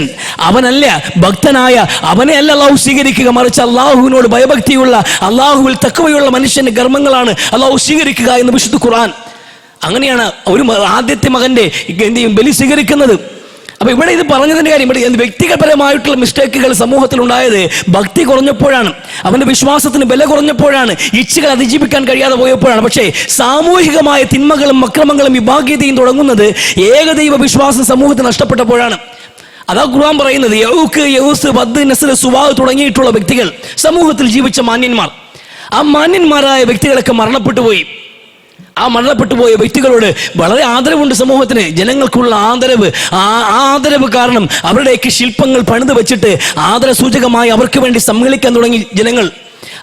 അവനല്ല ഭക്തനായ, അവനെ അല്ല അള്ളാഹു സ്വീകരിക്കുക, മറിച്ച് അള്ളാഹുവിനോട് ഭയഭക്തിയുള്ള, അള്ളാഹുവിൽ തഖ്വയുള്ള മനുഷ്യന്റെ കർമ്മങ്ങളാണ് അള്ളാഹു സ്വീകരിക്കുക എന്ന് വിശുദ്ധ ഖുർആൻ. അങ്ങനെയാണ് ഒരു ആദ്യത്തെ മകന്റെ ബലി സ്വീകരിക്കുന്നത്. അപ്പൊ ഇവിടെ ഇത് പറഞ്ഞതിന്റെ കാര്യം, ഇവിടെ വ്യക്തിപരമായിട്ടുള്ള മിസ്റ്റേക്കുകൾ സമൂഹത്തിൽ ഉണ്ടായത് ഭക്തി കുറഞ്ഞപ്പോഴാണ്, അവന്റെ വിശ്വാസത്തിന് ബല കുറഞ്ഞപ്പോഴാണ്, ഇച്ഛകൾ അതിജീവിക്കാൻ കഴിയാതെ പോയപ്പോഴാണ്. പക്ഷേ സാമൂഹികമായ തിന്മകളും അക്രമങ്ങളും വിഭാഗീയതയും തുടങ്ങുന്നത് ഏകദൈവ വിശ്വാസം സമൂഹത്തിൽ നഷ്ടപ്പെട്ടപ്പോഴാണ്. അതാ ഖുർആൻ പറയുന്നത്, യൗക്ക്, യൗസ്, വദ്, നസ്ർ, സുവാഹ് തുടങ്ങിയിട്ടുള്ള വ്യക്തികൾ സമൂഹത്തിൽ ജീവിച്ച മാന്യന്മാർ, ആ മാന്യന്മാരായ വ്യക്തികളൊക്കെ മരണപ്പെട്ടു പോയി. ആ മരണപ്പെട്ടു പോയ വ്യക്തികളോട് വളരെ ആദരവുണ്ട് സമൂഹത്തിന്, ജനങ്ങൾക്കുള്ള ആദരവ്. ആ ആദരവ് കാരണം അവരുടെയൊക്കെ ശില്പങ്ങൾ പണിത് വെച്ചിട്ട് ആദരസൂചകമായി അവർക്ക് വേണ്ടി സമ്മേളിക്കാൻ തുടങ്ങി ജനങ്ങൾ.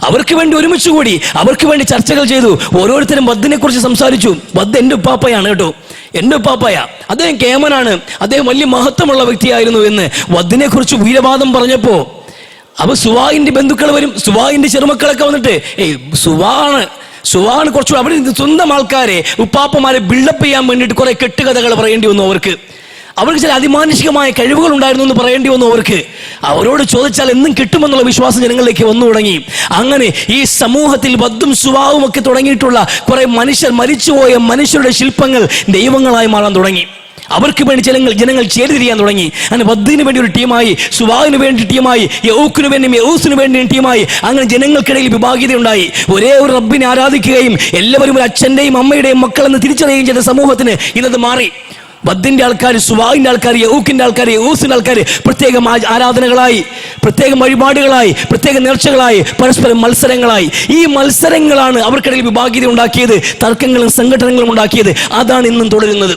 അവർക്ക് വേണ്ടി ഒരുമിച്ച് കൂടി, അവർക്ക് വേണ്ടി ചർച്ചകൾ ചെയ്തു. ഓരോരുത്തരും വദ്ദിനെ കുറിച്ച് സംസാരിച്ചു. വദ് എൻ്റെ ഉപ്പാപ്പയാണ് കേട്ടോ, എൻ്റെ ഉപ്പാപ്പയ, അദ്ദേഹം കേമനാണ്, അദ്ദേഹം വലിയ മഹത്വമുള്ള വ്യക്തിയായിരുന്നു എന്ന് വദ്ദിനെ കുറിച്ച് വീരവാദം പറഞ്ഞപ്പോ അപ്പൊ സുവാഹിന്റെ ബന്ധുക്കൾ വരും, സുവാഹിന്റെ ചെറുമക്കളൊക്കെ വന്നിട്ട് സുവാണ് കുറച്ചു അവിടെ സ്വന്തം ആൾക്കാരെ ഉപ്പാപ്പമാരെ ബിൽഡപ്പ് ചെയ്യാൻ വേണ്ടിയിട്ട് കുറെ കെട്ടുകഥകൾ പറയേണ്ടി വന്നു. അവർക്ക് ചില അതിമാനുഷികമായ കഴിവുകൾ ഉണ്ടായിരുന്നു എന്ന് പറയേണ്ടി വന്നു. അവരോട് ചോദിച്ചാൽ എന്നും കിട്ടുമെന്നുള്ള വിശ്വാസം ജനങ്ങളിലേക്ക് വന്നു തുടങ്ങി. അങ്ങനെ ഈ സമൂഹത്തിൽ വദ്ദും സുവാവും ഒക്കെ തുടങ്ങിയിട്ടുള്ള കുറെ മരിച്ചുപോയ മനുഷ്യരുടെ ശില്പങ്ങൾ ദൈവങ്ങളായി മാറാൻ തുടങ്ങി. അവർക്ക് വേണ്ടി ജനങ്ങൾ ചേരിതിരിയാൻ തുടങ്ങി. അങ്ങനെ വദ്ദിന് വേണ്ടി ഒരു ടീമായി, സുവാഹിന് വേണ്ടി ടീമായി, യൗക്കിന് വേണ്ടിയും യൗസിന് വേണ്ടിയും ടീമായി. അങ്ങനെ ജനങ്ങൾക്കിടയിൽ വിഭാഗീയത ഉണ്ടായി. ഒരേ ഒരു റബ്ബിനെ ആരാധിക്കുകയും എല്ലാവരും ഒരു അച്ഛൻ്റെയും അമ്മയുടെയും മക്കളെന്ന് തിരിച്ചറിയുകയും ചെയ്ത സമൂഹത്തിന് ഇന്നത് മാറി. വദ്ദിന്റെ ആൾക്കാർ, സുവാഹിന്റെ ആൾക്കാർ, യൗക്കിന്റെ ആൾക്കാർ, യൗസിന്റെ ആൾക്കാർ പ്രത്യേകം ആരാധനകളായി, പ്രത്യേകം വഴിപാടുകളായി, പ്രത്യേക നേർച്ചകളായി, പരസ്പരം മത്സരങ്ങളായി. ഈ മത്സരങ്ങളാണ് അവർക്കിടയിൽ വിഭാഗീയത ഉണ്ടാക്കിയത്, തർക്കങ്ങളും സംഘടനകളും ഉണ്ടാക്കിയത്. അതാണ് ഇന്നും തുടരുന്നത്.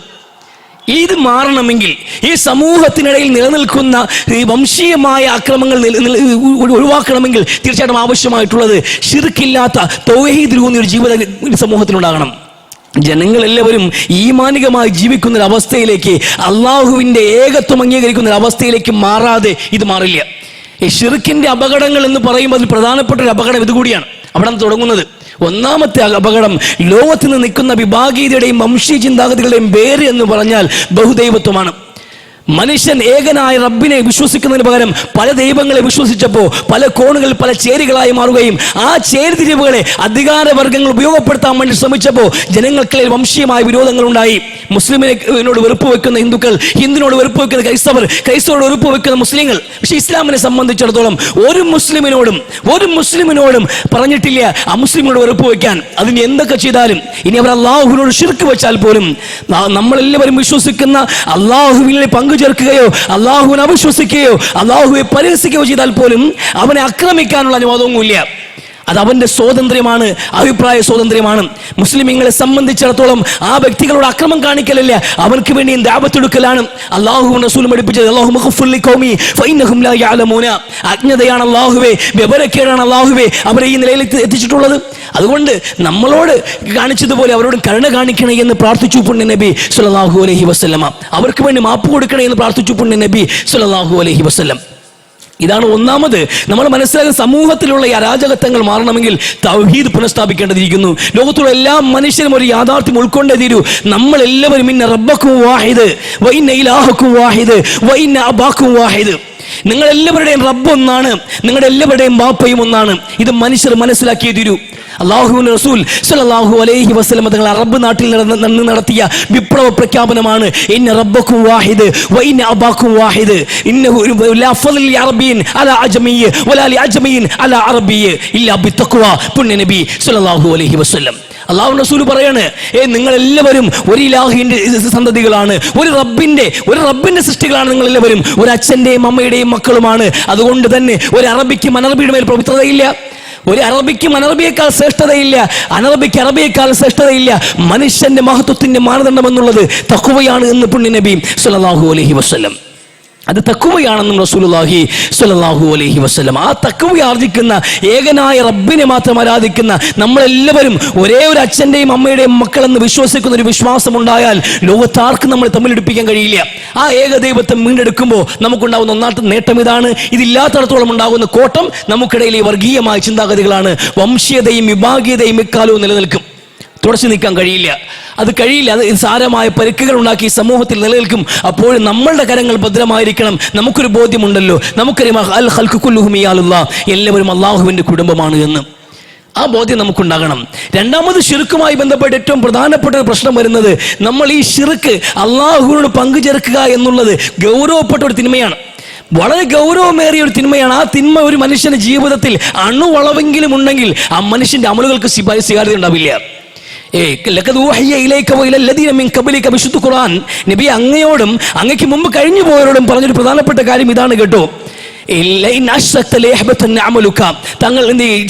ഇത് മാറണമെങ്കിൽ, ഈ സമൂഹത്തിനിടയിൽ നിലനിൽക്കുന്ന ഈ വംശീയമായ അക്രമങ്ങൾ ഒഴിവാക്കണമെങ്കിൽ തീർച്ചയായിട്ടും ആവശ്യമായിട്ടുള്ളത് ശിർക്കില്ലാത്ത തൗഹീദിലൂന്നിയ ഒരു ജീവിത സമൂഹത്തിലുണ്ടാകണം. ജനങ്ങളെല്ലാവരും ഈമാനികമായി ജീവിക്കുന്ന ഒരു അവസ്ഥയിലേക്ക്, അള്ളാഹുവിൻ്റെ ഏകത്വം അംഗീകരിക്കുന്ന ഒരു അവസ്ഥയിലേക്ക് മാറാതെ ഇത് മാറില്ല. ഈ ശിർക്കിന്റെ അപകടങ്ങൾ എന്ന് പറയുമ്പോൾ അതിൽ പ്രധാനപ്പെട്ട ഒരു അപകടം ഇതുകൂടിയാണ്. അവിടെ തുടങ്ങുന്നത് ഒന്നാമത്തെ അപകടം, ലോകത്ത് നിന്ന് നിൽക്കുന്ന വിഭാഗീയതയുടെയും വംശീയ ചിന്താഗതികളുടെയും വേര് എന്ന് പറഞ്ഞാൽ ബഹുദൈവത്വമാണ്. മനുഷ്യൻ ഏകനായ റബ്ബിനെ വിശ്വസിക്കുന്നതിന് പകരം പല ദൈവങ്ങളെ വിശ്വസിച്ചപ്പോൾ പല കോണുകൾ പല ചേരികളായി മാറുകയും ആ ചേരിതിരിവുകളെ അധികാരവർഗങ്ങൾ ഉപയോഗപ്പെടുത്താൻ വേണ്ടി ശ്രമിച്ചപ്പോൾ ജനങ്ങൾക്കിടയിൽ വംശീയമായ വിരോധങ്ങൾ ഉണ്ടായി. മുസ്ലിമിനോട് വെറുപ്പ് വെക്കുന്ന ഹിന്ദുക്കൾ, ഹിന്ദുവിനോട് വെറുപ്പ് വെക്കുന്ന ക്രൈസ്തവരോട് വെറുപ്പ് വെക്കുന്ന മുസ്ലിങ്ങൾ. പക്ഷെ ഇസ്ലാമിനെ സംബന്ധിച്ചിടത്തോളം ഒരു മുസ്ലിമിനോടും പറഞ്ഞിട്ടില്ല അമുസ്ലിമിനോട് വെറുപ്പ് വെക്കാൻ. അതിന് എന്തൊക്കെ ചെയ്താലും, ഇനി അവർ അള്ളാഹുവിനോട് ശിർക്ക് വെച്ചാൽ പോലും, നമ്മളെല്ലാവരും വിശ്വസിക്കുന്ന അള്ളാഹുവിനെ ചേർക്കുകയോ അള്ളാഹുവിനെ അവിശ്വസിക്കുകയോ അള്ളാഹുവെ പരിഹസിക്കുകയോ ചെയ്താൽ പോലും അവനെ ആക്രമിക്കാനുള്ള അനുവാദമൊന്നുമില്ല. അത് അവന്റെ സ്വാതന്ത്ര്യമാണ്, അഭിപ്രായ സ്വാതന്ത്ര്യമാണ്. മുസ്ലിമീങ്ങളെ സംബന്ധിച്ചിടത്തോളം ആ വ്യക്തികളോട് അക്രമം കാണിക്കലല്ല, അവർക്ക് വേണ്ടി ദഅവത്തെടുക്കലാണ്. അല്ലാഹുവും റസൂലും പഠിപ്പിച്ചത് അല്ലാഹു മഗ്ഫിർ ലിഖൗമി ഫഇന്നഹും ലാ യഅലമൂന. അജ്ഞതയാണ് അല്ലാഹുവേ, വിവരക്കേടാണ് അല്ലാഹുവേ അവരെ ഈ നിലയിലേക്ക് എത്തിച്ചിട്ടുള്ളത്. അതുകൊണ്ട് നമ്മളോട് കാണിച്ചതുപോലെ അവരോട് കരുണ കാണിക്കണേ എന്ന് പ്രാർത്ഥിച്ചു പുണ്യ നബി സ്വല്ലല്ലാഹു അലൈഹി വസല്ലം. അവർക്ക് വേണ്ടി മാപ്പ് കൊടുക്കണേ എന്ന് പ്രാർത്ഥിച്ചു പുണ്യ നബി സ്വല്ലല്ലാഹു അലൈഹി വസല്ലം. ഇതാണ് ഒന്നാമത് നമ്മൾ മനസ്സിലാക്കുന്ന സമൂഹത്തിലുള്ള ഈ അരാജകത്വങ്ങൾ മാറണമെങ്കിൽ തൗഹീദ് പുനഃസ്ഥാപിക്കേണ്ടതിരിക്കുന്നു. ലോകത്തുള്ള എല്ലാ മനുഷ്യരും ഒരു യാഥാർത്ഥ്യം ഉൾക്കൊണ്ടേ തീരൂ. നമ്മളെല്ലാവരും ഇന്ന റബ്ബക്കും വാഹിദ് വഇന്ന ഇലാഹക്കും വാഹിദ് വഇന്ന അബാക്കും വാഹിദ്. നിങ്ങളെല്ലാവരുടെയും റബ്ബ് ഒന്നാണ്, നിങ്ങളുടെ എല്ലാവരുടെയും ബാപ്പയും ഒന്നാണ്. ഇത് മനുഷ്യർ മനസ്സിലാക്കിയേ തീരൂ. അല്ലാഹുവിന്റെ റസൂൽ സ്വല്ലല്ലാഹു അലൈഹി വസല്ലം തങ്ങൾ അറബ് നാട്ടിൽ നടത്തിയ വിപ്ലവ പ്രഖ്യാപനമാണ് ഇന്ന റബ്ബക്കും വാഹിദ് വഇന്ന അബാക്കും വാഹിദ് ഇന്നഹു ലാ ഫളൽ ലിഅറബിയ്യിൻ അലാ അജമിയ്യ് വലാ ലിഅജമിയ്യിൻ അലാ അറബിയ്യ് ഇല്ലാ ബിത്തഖ്വ. പുണ്യ നബി സ്വല്ലല്ലാഹു അലൈഹി വസല്ലം അല്ലാഹു റസൂൽ പറയാണ്, നിങ്ങൾ എല്ലാവരും ഒരു ഇലാഹിന്റെ സന്തതികളാണ്, ഒരു റബ്ബിന്റെ സൃഷ്ടികളാണ്. നിങ്ങൾ എല്ലാവരും ഒരു അച്ഛന്റെയും അമ്മയുടെയും മക്കളുമാണ്. അതുകൊണ്ട് തന്നെ ഒരു അറബിക്കും അനറബിയുടെ മേൽ പവിത്രതയില്ല, ഒരു അറബിക്കും അനറബിയേക്കാൾ ശ്രേഷ്ഠതയില്ല, അനറബിക്ക് അറബിയേക്കാൾ ശ്രേഷ്ഠതയില്ല. മനുഷ്യന്റെ മഹത്വത്തിന്റെ മാനദണ്ഡം എന്നുള്ളത് തഖ്വയാണ് എന്ന് പുണ്യ നബി സ്വല്ലല്ലാഹു അലൈഹി വസല്ലം. അത് തഖ്വയാണെന്നും റസൂലുള്ളാഹി സ്വല്ലല്ലാഹു അലൈഹി വസല്ലം. ആ തഖ്വ ആർജിക്കുന്ന ഏകനായ റബ്ബിനെ മാത്രം ആരാധിക്കുന്ന നമ്മളെല്ലാവരും ഒരേ ഒരു അച്ഛന്റെയും അമ്മയുടെയും മക്കളെന്ന് വിശ്വസിക്കുന്ന ഒരു വിശ്വാസം ഉണ്ടായാൽ ലോകത്താർക്കും നമ്മൾ തമ്മിലെടുപ്പിക്കാൻ കഴിയില്ല. ആ ഏകദൈവത്തെ വീണ്ടെടുക്കുമ്പോൾ നമുക്കുണ്ടാകുന്ന ഒന്നാമത്തെ നേട്ടം ഇതാണ്. ഇതില്ലാത്തടത്തോളം ഉണ്ടാകുന്ന കോട്ടം നമുക്കിടയിലെ വർഗീയമായ ചിന്താഗതികളാണ്. വംശീയതയും വിഭാഗീയതയും എക്കാലവും നിലനിൽക്കും. തുടച്ചു നീക്കാൻ കഴിയില്ല. അത് സാരമായ പരിക്കുകൾ ഉണ്ടാക്കി സമൂഹത്തിൽ നിലനിൽക്കും. അപ്പോൾ നമ്മളുടെ കരങ്ങൾ ഭദ്രമായിരിക്കണം. നമുക്കൊരു ബോധ്യമുണ്ടല്ലോ, നമുക്കറിയാം അൽ ഖൽഖു കുല്ലുഹും ഇയാലുല്ലാഹ്, എല്ലാവരും അള്ളാഹുവിൻ്റെ കുടുംബമാണ് എന്ന്. ആ ബോധ്യം നമുക്കുണ്ടാകണം. രണ്ടാമത് ശിർക്കുമായി ബന്ധപ്പെട്ട് ഏറ്റവും പ്രധാനപ്പെട്ട ഒരു പ്രശ്നം വരുന്നത്, നമ്മൾ ഈ ശിർക്ക് അള്ളാഹുവിനോട് പങ്കുചേർക്കുക എന്നുള്ളത് ഗൗരവപ്പെട്ട ഒരു തിന്മയാണ്, വളരെ ഗൗരവമേറിയ ഒരു തിന്മയാണ്. ആ തിന്മ ഒരു മനുഷ്യന്റെ ജീവിതത്തിൽ അണുവളവെങ്കിലും ഉണ്ടെങ്കിൽ ആ മനുഷ്യന്റെ അമലുകൾക്ക് സ്വീകാര്യത ഉണ്ടാവില്ല. വിശുദ്ധ ഖുർആൻ നബി അങ്ങയോടും അങ്ങയ്ക്ക് മുമ്പ് കഴിഞ്ഞു പോയവരോടും പറഞ്ഞൊരു പ്രധാനപ്പെട്ട കാര്യം ഇതാണ് കേട്ടോ. തങ്ങൾ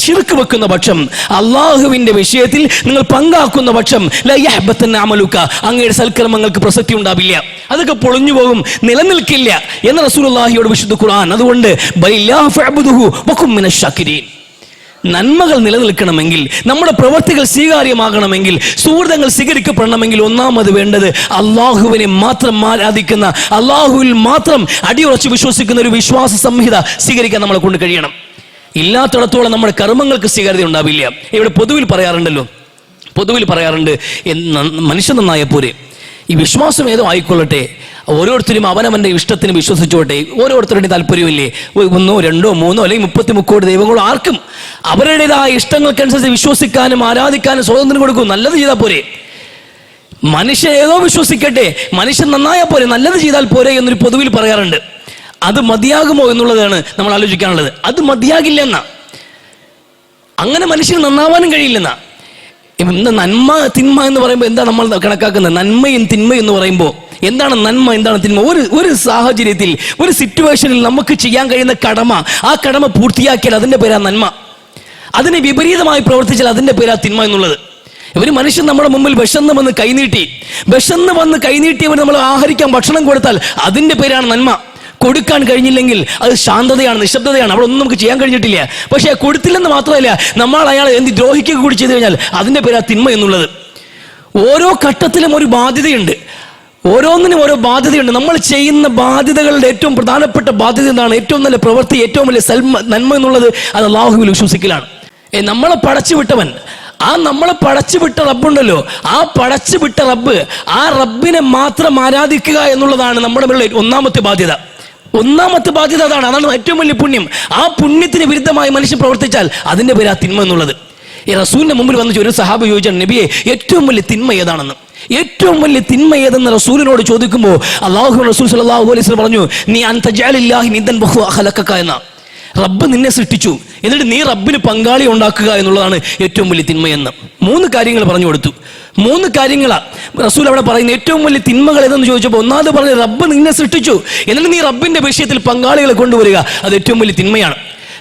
ശിർക്ക് വെക്കുന്ന പക്ഷം, അള്ളാഹുവിന്റെ വിഷയത്തിൽ നിങ്ങൾ പങ്കാക്കുന്ന പക്ഷം, അങ്ങയുടെ സൽക്കർമ്മങ്ങൾക്ക് പ്രസക്തി ഉണ്ടാവില്ല, അതൊക്കെ പൊളിഞ്ഞു പോകും, നിലനിൽക്കില്ല എന്ന് റസൂലുള്ളാഹിയോട് വിശുദ്ധ ഖുർആൻ. അതുകൊണ്ട് നന്മകൾ നിലനിൽക്കണമെങ്കിൽ, നമ്മുടെ പ്രവൃത്തികൾ സ്വീകാര്യമാകണമെങ്കിൽ, സുഹൃതങ്ങൾ സ്വീകരിക്കപ്പെടണമെങ്കിൽ ഒന്നാമത് വേണ്ടത് അള്ളാഹുവിനെ മാത്രം ആരാധിക്കുന്ന, അള്ളാഹുവിൽ മാത്രം അടിയുറച്ച് വിശ്വസിക്കുന്ന ഒരു വിശ്വാസ സംഹിത സ്വീകരിക്കാൻ നമ്മളെ കൊണ്ട് കഴിയണം. ഇല്ലാത്തിടത്തോളം നമ്മുടെ കർമ്മങ്ങൾക്ക് സ്വീകാര്യത ഉണ്ടാവില്ല. ഇവിടെ പൊതുവിൽ പറയാറുണ്ട് മനുഷ്യൻ നന്നായ പോരെ, ഈ വിശ്വാസം ഏതോ ആയിക്കൊള്ളട്ടെ, ഓരോരുത്തരും അവനവൻ്റെ ഇഷ്ടത്തിന് വിശ്വസിച്ചോട്ടെ, ഓരോരുത്തരുടെയും താല്പര്യമില്ലേ, 1, 2, 3 അല്ലെങ്കിൽ 30 കോടി ദൈവങ്ങളോ, ആർക്കും അവരുടേതായ ഇഷ്ടങ്ങൾക്കനുസരിച്ച് വിശ്വസിക്കാനും ആരാധിക്കാനും സ്വാതന്ത്ര്യം കൊടുക്കും. നല്ലത് ചെയ്താൽ പോരെ, മനുഷ്യൻ ഏതോ വിശ്വസിക്കട്ടെ, മനുഷ്യൻ നന്നായാൽ പോരെ, നല്ലത് ചെയ്താൽ പോരെ എന്നൊരു പൊതുവിൽ പറയാറുണ്ട്. അത് മതിയാകുമോ എന്നുള്ളതാണ് നമ്മൾ ആലോചിക്കാനുള്ളത്. അത് മതിയാകില്ലെന്നാ, അങ്ങനെ മനുഷ്യന് നന്നാവാനും കഴിയില്ലെന്നാ. ഇന്ന് നന്മ തിന്മ എന്ന് പറയുമ്പോൾ എന്താ നമ്മൾ കണക്കാക്കുന്നത്? നന്മയും തിന്മയും എന്ന് പറയുമ്പോൾ എന്താണ് നന്മ, എന്താണ് തിന്മ? ഒരു സാഹചര്യത്തിൽ, ഒരു സിറ്റുവേഷനിൽ നമുക്ക് ചെയ്യാൻ കഴിയുന്ന കടമ, ആ കടമ പൂർത്തിയാക്കിയാൽ അതിൻ്റെ പേരാ നന്മ. അതിന് വിപരീതമായി പ്രവർത്തിച്ചാൽ അതിൻ്റെ പേരാ തിന്മ എന്നുള്ളത്. ഒരു മനുഷ്യൻ നമ്മുടെ മുമ്പിൽ വിശന്ന് വന്ന് കൈനീട്ടിയവർ നമ്മൾ ആഹരിക്കാൻ ഭക്ഷണം കൊടുത്താൽ അതിൻ്റെ പേരാണ് നന്മ. കൊടുക്കാൻ കഴിഞ്ഞില്ലെങ്കിൽ അത് ശാന്തതയാണ്, നിശബ്ദതയാണ്, അവിടെ ഒന്നും നമുക്ക് ചെയ്യാൻ കഴിഞ്ഞിട്ടില്ല. പക്ഷേ കൊടുത്തില്ലെന്ന് മാത്രമല്ല, നമ്മൾ അയാളെ ദ്രോഹിക്കുക കൂടി ചെയ്തു കഴിഞ്ഞാൽ അതിൻ്റെ പേരാ തിന്മ എന്നുള്ളത്. ഓരോ ഘട്ടത്തിലും ഒരു ബാധ്യതയുണ്ട്, ഓരോന്നിനും ഓരോ ബാധ്യതയുണ്ട്. നമ്മൾ ചെയ്യുന്ന ബാധ്യതകളുടെ ഏറ്റവും പ്രധാനപ്പെട്ട ബാധ്യത എന്താണ്? ഏറ്റവും നല്ല പ്രവൃത്തി, ഏറ്റവും വലിയ നന്മ എന്നുള്ളത് അത് അല്ലാഹുവിൽ വിശ്വസിക്കലാണ്. നമ്മളെ പടച്ചുവിട്ടവൻ, നമ്മളെ പടച്ചുവിട്ട റബ്ബുണ്ടല്ലോ, ആ പടച്ചുവിട്ട റബ്ബ്, ആ റബ്ബിനെ മാത്രം ആരാധിക്കുക എന്നുള്ളതാണ് നമ്മുടെ ഒന്നാമത്തെ ബാധ്യത. അതാണ് ഏറ്റവും വലിയ പുണ്യം. ആ പുണ്യത്തിന് വിരുദ്ധമായി മനുഷ്യൻ പ്രവർത്തിച്ചാൽ അതിൻ്റെ പേരാ തിന്മ എന്നുള്ളത്. ഈ റസൂലിന്റെ മുമ്പിൽ വന്ന് ഒരു സഹാബി ചോദിച്ചാൽ, നബിയെ ഏറ്റവും വലിയ തിന്മ ഏതാണെന്ന്, ഏറ്റവും വലിയ തിന്മ ഏതെന്ന് റസൂലിനോട് ചോദിക്കുമ്പോൾ അല്ലാഹു റസൂൽ സ്വല്ലല്ലാഹു അലൈഹി വസല്ലം പറഞ്ഞു, നീ അൻതജഅലില്ലാഹി നിദ്ദൻ വഹുവ ഖലഖക എന്ന. റബ്ബ് നിന്നെ സൃഷ്ടിച്ചു, എന്നിട്ട് നീ റബ്ബിന് പങ്കാളി ഉണ്ടാക്കുക എന്നുള്ളതാണ് ഏറ്റവും വലിയ തിന്മയെന്ന് 3 കാര്യങ്ങൾ പറഞ്ഞു കൊടുത്തു. 3 കാര്യങ്ങളാണ് റസൂൽ അവിടെ പറയുന്നത്. ഏറ്റവും വലിയ തിന്മകൾ ഏതെന്ന് ചോദിച്ചപ്പോൾ ഒന്നാമത് പറഞ്ഞ് റബ്ബ് നിന്നെ സൃഷ്ടിച്ചു, എന്നിട്ട് നീ റബ്ബിന്റെ വിഷയത്തിൽ പങ്കാളികളെ കൊണ്ടുവരിക, അത് ഏറ്റവും വലിയ തിന്മയാണ്.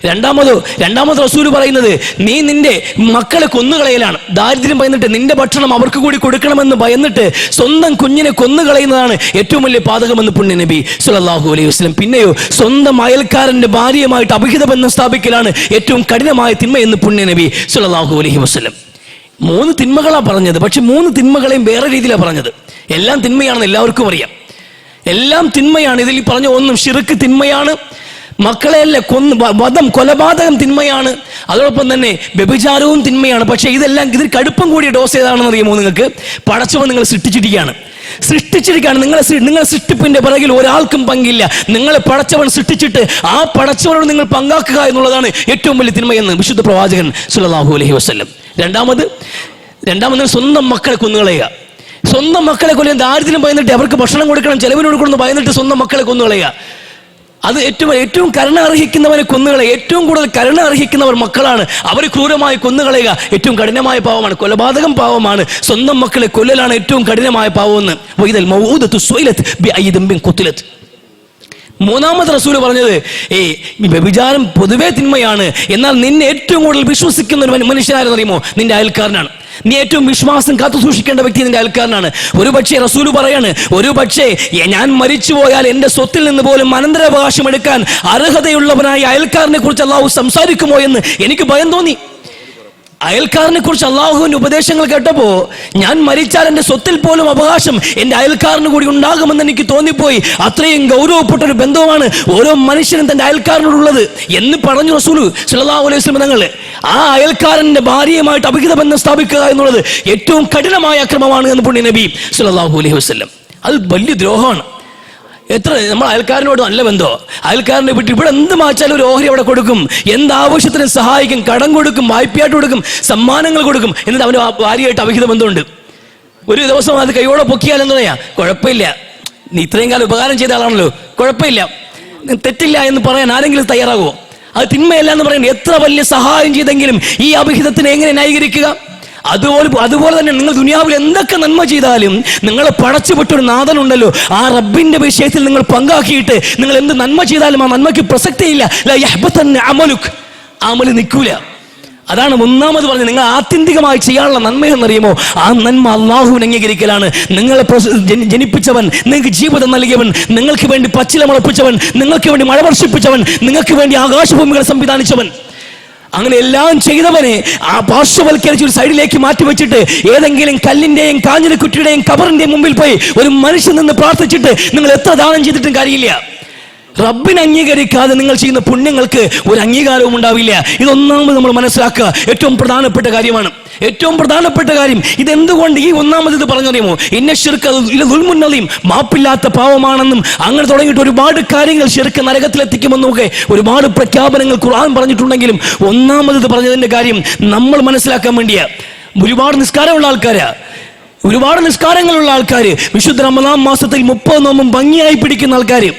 രണ്ടാമത് റസൂൽ പറയുന്നത്, നീ നിന്റെ മക്കളെ കൊന്നുകളയലാണ്. ദാരിദ്ര്യം ഭയന്നിട്ട് നിന്റെ ഭക്ഷണം അവർക്ക് കൂടി കൊടുക്കണമെന്ന് ഭയന്നിട്ട് സ്വന്തം കുഞ്ഞിനെ കൊന്നുകളയുന്നതാണ് ഏറ്റവും വലിയ പാതകമെന്ന് പുണ്യ നബി സ്വല്ലല്ലാഹു അലൈഹി വസല്ലം. പിന്നെയോ സ്വന്തം അയൽക്കാരന്റെ ഭാര്യയുമായിട്ട് അഭിഹിത ബന്ധം സ്ഥാപിക്കലാണ് ഏറ്റവും കഠിനമായ തിന്മ എന്ന് പുണ്യ നബി സ്വല്ലല്ലാഹു അലൈഹി വസല്ലം. 3 തിന്മകളാണ് പറഞ്ഞത്. പക്ഷെ 3 തിന്മകളെയും വേറെ രീതിയിലാണ് പറഞ്ഞത്. എല്ലാം തിന്മയാണെന്ന് എല്ലാവർക്കും അറിയാം, എല്ലാം തിന്മയാണ്. ഇതിൽ പറഞ്ഞ ഒന്നും ശിർക്ക് തിന്മയാണ്, മക്കളെയല്ല വധം കൊലപാതകം തിന്മയാണ്, അതോടൊപ്പം തന്നെ വ്യഭിചാരവും തിന്മയാണ്. പക്ഷേ ഇതിൽ കടുപ്പം കൂടിയ ഡോസ് ഏതാണെന്ന് അറിയുമോ നിങ്ങൾക്ക്? പടച്ചവൻ നിങ്ങൾ സൃഷ്ടിച്ചിരിക്കുകയാണ്. നിങ്ങളെ സൃഷ്ടിപ്പിന്റെ പിറകിൽ ഒരാൾക്കും പങ്കില്ല. നിങ്ങളെ പടച്ചവൻ സൃഷ്ടിച്ചിട്ട് ആ പടച്ചവനോട് നിങ്ങൾ പങ്കാക്കുക എന്നുള്ളതാണ് ഏറ്റവും വലിയ തിന്മയെന്ന് വിശുദ്ധ പ്രവാചകൻ സ്വല്ലല്ലാഹു അലൈഹി വസല്ലം. രണ്ടാമത് സ്വന്തം മക്കളെ കൊന്നുകളയുക. സ്വന്തം മക്കളെ കൊല്ലാൻ ദാരിദ്ര്യം ഭയന്നിട്ട് അവർക്ക് ഭക്ഷണം കൊടുക്കണം, ചെലവിന് കൊടുക്കണം ഭയന്നിട്ട് സ്വന്തം മക്കളെ കൊന്നുകളയുക. അത് ഏറ്റവും കരുണ അർഹിക്കുന്നവരെ കൊന്നുകളയുക. ഏറ്റവും കൂടുതൽ കരുണ അർഹിക്കുന്നവർ മക്കളാണ്, അവരെ ക്രൂരമായി കൊന്നുകളയുക ഏറ്റവും കഠിനമായ പാവമാണ്. കൊലപാതകം പാവമാണ്, സ്വന്തം മക്കളെ കൊല്ലലാണ് ഏറ്റവും കഠിനമായ പാവമെന്ന്. മൂന്നാമത് റസൂൽ പറഞ്ഞത്, വ്യഭിചാരം പൊതുവേ തിന്മയാണ്, എന്നാൽ നിന്നെ ഏറ്റവും കൂടുതൽ വിശ്വസിക്കുന്ന ഒരു മനുഷ്യനാരെന്ന് അറിയുമോ? നിന്റെ അയൽക്കാരനാണ്. നീ ഏറ്റവും വിശ്വാസം കാത്തു സൂക്ഷിക്കേണ്ട വ്യക്തി നിന്റെ അയൽക്കാരനാണ്. ഒരുപക്ഷെ റസൂൽ പറയാണ്, ഒരുപക്ഷെ ഞാൻ മരിച്ചു പോയാൽ എൻ്റെ സ്വത്തിൽ നിന്ന് പോലും അനന്തരാവകാശം എടുക്കാൻ അർഹതയുള്ളവനായ അയൽക്കാരനെ കുറിച്ച് അല്ലാഹു സംസാരിക്കുമോ എന്ന് എനിക്ക് ഭയം തോന്നി. അയൽക്കാരനെ കുറിച്ച് അള്ളാഹുവിന്റെ ഉപദേശങ്ങൾ കേട്ടപ്പോ ഞാൻ മരിച്ചാൽ എൻ്റെ സ്വത്തിൽ പോലും അവകാശം എൻ്റെ അയൽക്കാരന് കൂടി ഉണ്ടാകുമെന്ന് എനിക്ക് തോന്നിപ്പോയി. അത്രയും ഗൗരവപ്പെട്ട ഒരു ബന്ധമാണ് ഓരോ മനുഷ്യനും തൻ്റെ അയൽക്കാരനോടുള്ളത് എന്ന് പറഞ്ഞു റസൂൽ സല്ലല്ലാഹു അലൈഹി വസല്ലം തങ്ങൾ. ആ അയൽക്കാരന്റെ ഭാര്യയുമായിട്ട് അഭിഹിത ബന്ധം സ്ഥാപിക്കുക എന്നുള്ളത് ഏറ്റവും കഠിനമായ അക്രമമാണ് എന്ന് പുണ്യ നബി സല്ലല്ലാഹു അലൈഹി വസല്ലം. അത് വലിയ ദ്രോഹമാണ്. എത്ര നമ്മൾ അയൽക്കാരനോട് നല്ല ബന്ധമോ, അയൽക്കാരനെ വിട്ട് ഇവിടെ എന്ത് മാച്ചാലും ഒരു ഓഹരി അവിടെ കൊടുക്കും, എന്താവശ്യത്തിനും സഹായിക്കും, കടം കൊടുക്കും, വായ്പയായിട്ട് കൊടുക്കും, സമ്മാനങ്ങൾ കൊടുക്കും. എന്നിട്ട് അവന് ഭാര്യയായിട്ട് അവിഹിത ബന്ധമുണ്ട്. ഒരു ദിവസം അത് കൈയോടെ പൊക്കിയാലെന്ന് പറയാ കുഴപ്പമില്ല, നീ ഇത്രയും കാലം ഉപകാരം ചെയ്ത ആളാണല്ലോ, കുഴപ്പമില്ല, തെറ്റില്ല എന്ന് പറയാൻ ആരെങ്കിലും തയ്യാറാകുമോ? അത് തിന്മയല്ല എന്ന് പറയുന്നത്. എത്ര വലിയ സഹായം ചെയ്തെങ്കിലും ഈ അവിഹിതത്തിനെ എങ്ങനെ ന്യായീകരിക്കുക? അതുപോലെ തന്നെ നിങ്ങൾ ദുനിയാവിൽ എന്തൊക്കെ നന്മ ചെയ്താലും നിങ്ങളെ പടച്ചുവിട്ടൊരു നാഥനുണ്ടല്ലോ, ആ റബ്ബിന്റെ വിഷയത്തിൽ നിങ്ങൾ പങ്കാക്കിയിട്ട് നിങ്ങൾ എന്ത് നന്മ ചെയ്താലും ആ നന്മയ്ക്ക് പ്രസക്തിയില്ല. അമല് നിൽക്കൂല. അതാണ് ഒന്നാമത് പറഞ്ഞത്. നിങ്ങൾ ആത്യന്തികമായി ചെയ്യാനുള്ള നന്മ എന്നറിയുമോ? ആ നന്മ അള്ളാഹുവിനെ അംഗീകരിക്കലാണ്. നിങ്ങളെ ജനിപ്പിച്ചവൻ, നിങ്ങൾക്ക് ജീവിതം നൽകിയവൻ, നിങ്ങൾക്ക് വേണ്ടി പച്ചില മുളപ്പിച്ചവൻ, നിങ്ങൾക്ക് വേണ്ടി മഴ വർഷിപ്പിച്ചവൻ, നിങ്ങൾക്ക് വേണ്ടി ആകാശഭൂമികളെ സംവിധാനിച്ചവൻ, അങ്ങനെ എല്ലാം ചെയ്തവനെ ആ പാർശ്വവൽക്കരിച്ച് ഒരു സൈഡിലേക്ക് മാറ്റി വെച്ചിട്ട് ഏതെങ്കിലും കല്ലിന്റെയും കാഞ്ഞിരക്കുറ്റിയുടെയും കബറിന്റെയും മുമ്പിൽ പോയി ഒരു മനുഷ്യൻ നിന്ന് പ്രാർത്ഥിച്ചിട്ട് നിങ്ങൾ എത്ര ദാനം ചെയ്തിട്ടും കാര്യമില്ല. റബ്ബിനെ അംഗീകരിക്കാതെ നിങ്ങൾ ചെയ്യുന്ന പുണ്യങ്ങൾക്ക് ഒരു അംഗീകാരവും ഉണ്ടാവില്ല. ഇതൊന്നാമത് നമ്മൾ മനസ്സിലാക്കുക. ഏറ്റവും പ്രധാനപ്പെട്ട കാര്യമാണ്. ഏറ്റവും പ്രധാനപ്പെട്ട കാര്യം ഇതെന്തുകൊണ്ട് ഈ ഒന്നാമത് ഇത് പറഞ്ഞറിയുമോ? ഇന്ന ശിർക്ക് ദുൽമുന്നലിം, മാപ്പില്ലാത്ത പാവമാണെന്നും അങ്ങനെ തുടങ്ങിയിട്ട് ഒരുപാട് കാര്യങ്ങൾ ശിർക്ക് നരകത്തിലെത്തിക്കുമെന്നൊക്കെ ഒരുപാട് പ്രഖ്യാപനങ്ങൾ ഖുർആൻ പറഞ്ഞിട്ടുണ്ടെങ്കിലും ഒന്നാമത് ഇത് പറഞ്ഞതിന്റെ കാര്യം നമ്മൾ മനസ്സിലാക്കാൻ വേണ്ടിയാ. ഒരുപാട് നിസ്കാരമുള്ള ആൾക്കാരാ, ഒരുപാട് നിസ്കാരങ്ങളുള്ള ആൾക്കാര്, വിശുദ്ധ റമദാൻ മാസത്തിൽ 30 നോമ്പും ഭംഗിയായി പിടിക്കുന്ന ആൾക്കാര്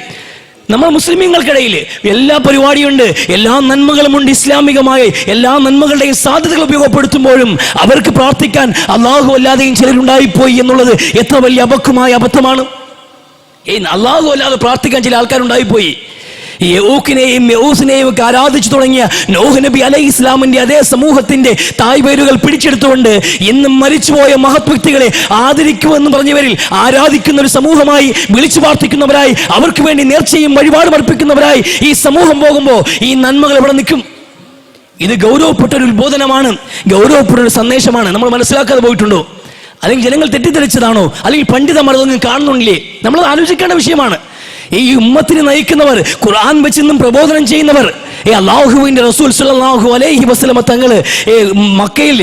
നമ്മൾ മുസ്ലിമീങ്ങൾക്കിടയിൽ എല്ലാ പരിപാടിയുണ്ട്, എല്ലാ നന്മകളുമുണ്ട്. ഇസ്ലാമികമായ എല്ലാ നന്മകളുടെയും സാധ്യതകൾ ഉപയോഗപ്പെടുത്തുമ്പോഴും അവർക്ക് പ്രാർത്ഥിക്കാൻ അള്ളാഹു അല്ലാതെയും ചിലരുണ്ടായിപ്പോയി എന്നുള്ളത് എത്ര വലിയ അബദ്ധമാണ്. അള്ളാഹു അല്ലാതെ പ്രാർത്ഥിക്കാൻ ചില ആൾക്കാരുണ്ടായിപ്പോയി. യഊക്കിനെയും യഊസിനെയും ഒക്കെ ആരാധിച്ചു തുടങ്ങിയ നോഹ് നബി അലൈഹി ഇസ്ലാമിന്റെ അതേ സമൂഹത്തിന്റെ തായ്വേരുകൾ പിടിച്ചെടുത്തുകൊണ്ട് ഇന്നും മരിച്ചുപോയ മഹത് വ്യക്തികളെ ആദരിക്കുമെന്ന് പറഞ്ഞവരിൽ ആരാധിക്കുന്ന ഒരു സമൂഹമായി വിളിച്ചു പ്രാർത്ഥിക്കുന്നവരായി അവർക്ക് വേണ്ടി നേർച്ചയും വഴിപാടും അർപ്പിക്കുന്നവരായി ഈ സമൂഹം പോകുമ്പോൾ ഈ നന്മകൾ എവിടെ നിൽക്കും? ഇത് ഗൗരവപ്പെട്ട ഒരു ഉത്ബോധനമാണ്, ഗൗരവപ്പെട്ട ഒരു സന്ദേശമാണ്. നമ്മൾ മനസ്സിലാക്കാതെ പോയിട്ടുണ്ടോ? അല്ലെങ്കിൽ ജനങ്ങൾ തെറ്റിദ്ധരിച്ചതാണോ? അല്ലെങ്കിൽ പണ്ഡിതന്മാർ അതൊന്നും കാണുന്നില്ലേ? നമ്മൾ ആലോചിക്കേണ്ട വിഷയമാണ്. ഈ ഉമ്മത്തിനെ നയിക്കുന്നവർ, ഖുർആൻ വെച്ചെന്നും പ്രബോധനം ചെയ്യുന്നവർ, അല്ലാഹുവിന്റെ റസൂൽ സല്ലല്ലാഹു അലൈഹി വസല്ലം തങ്ങൾ മക്കയിൽ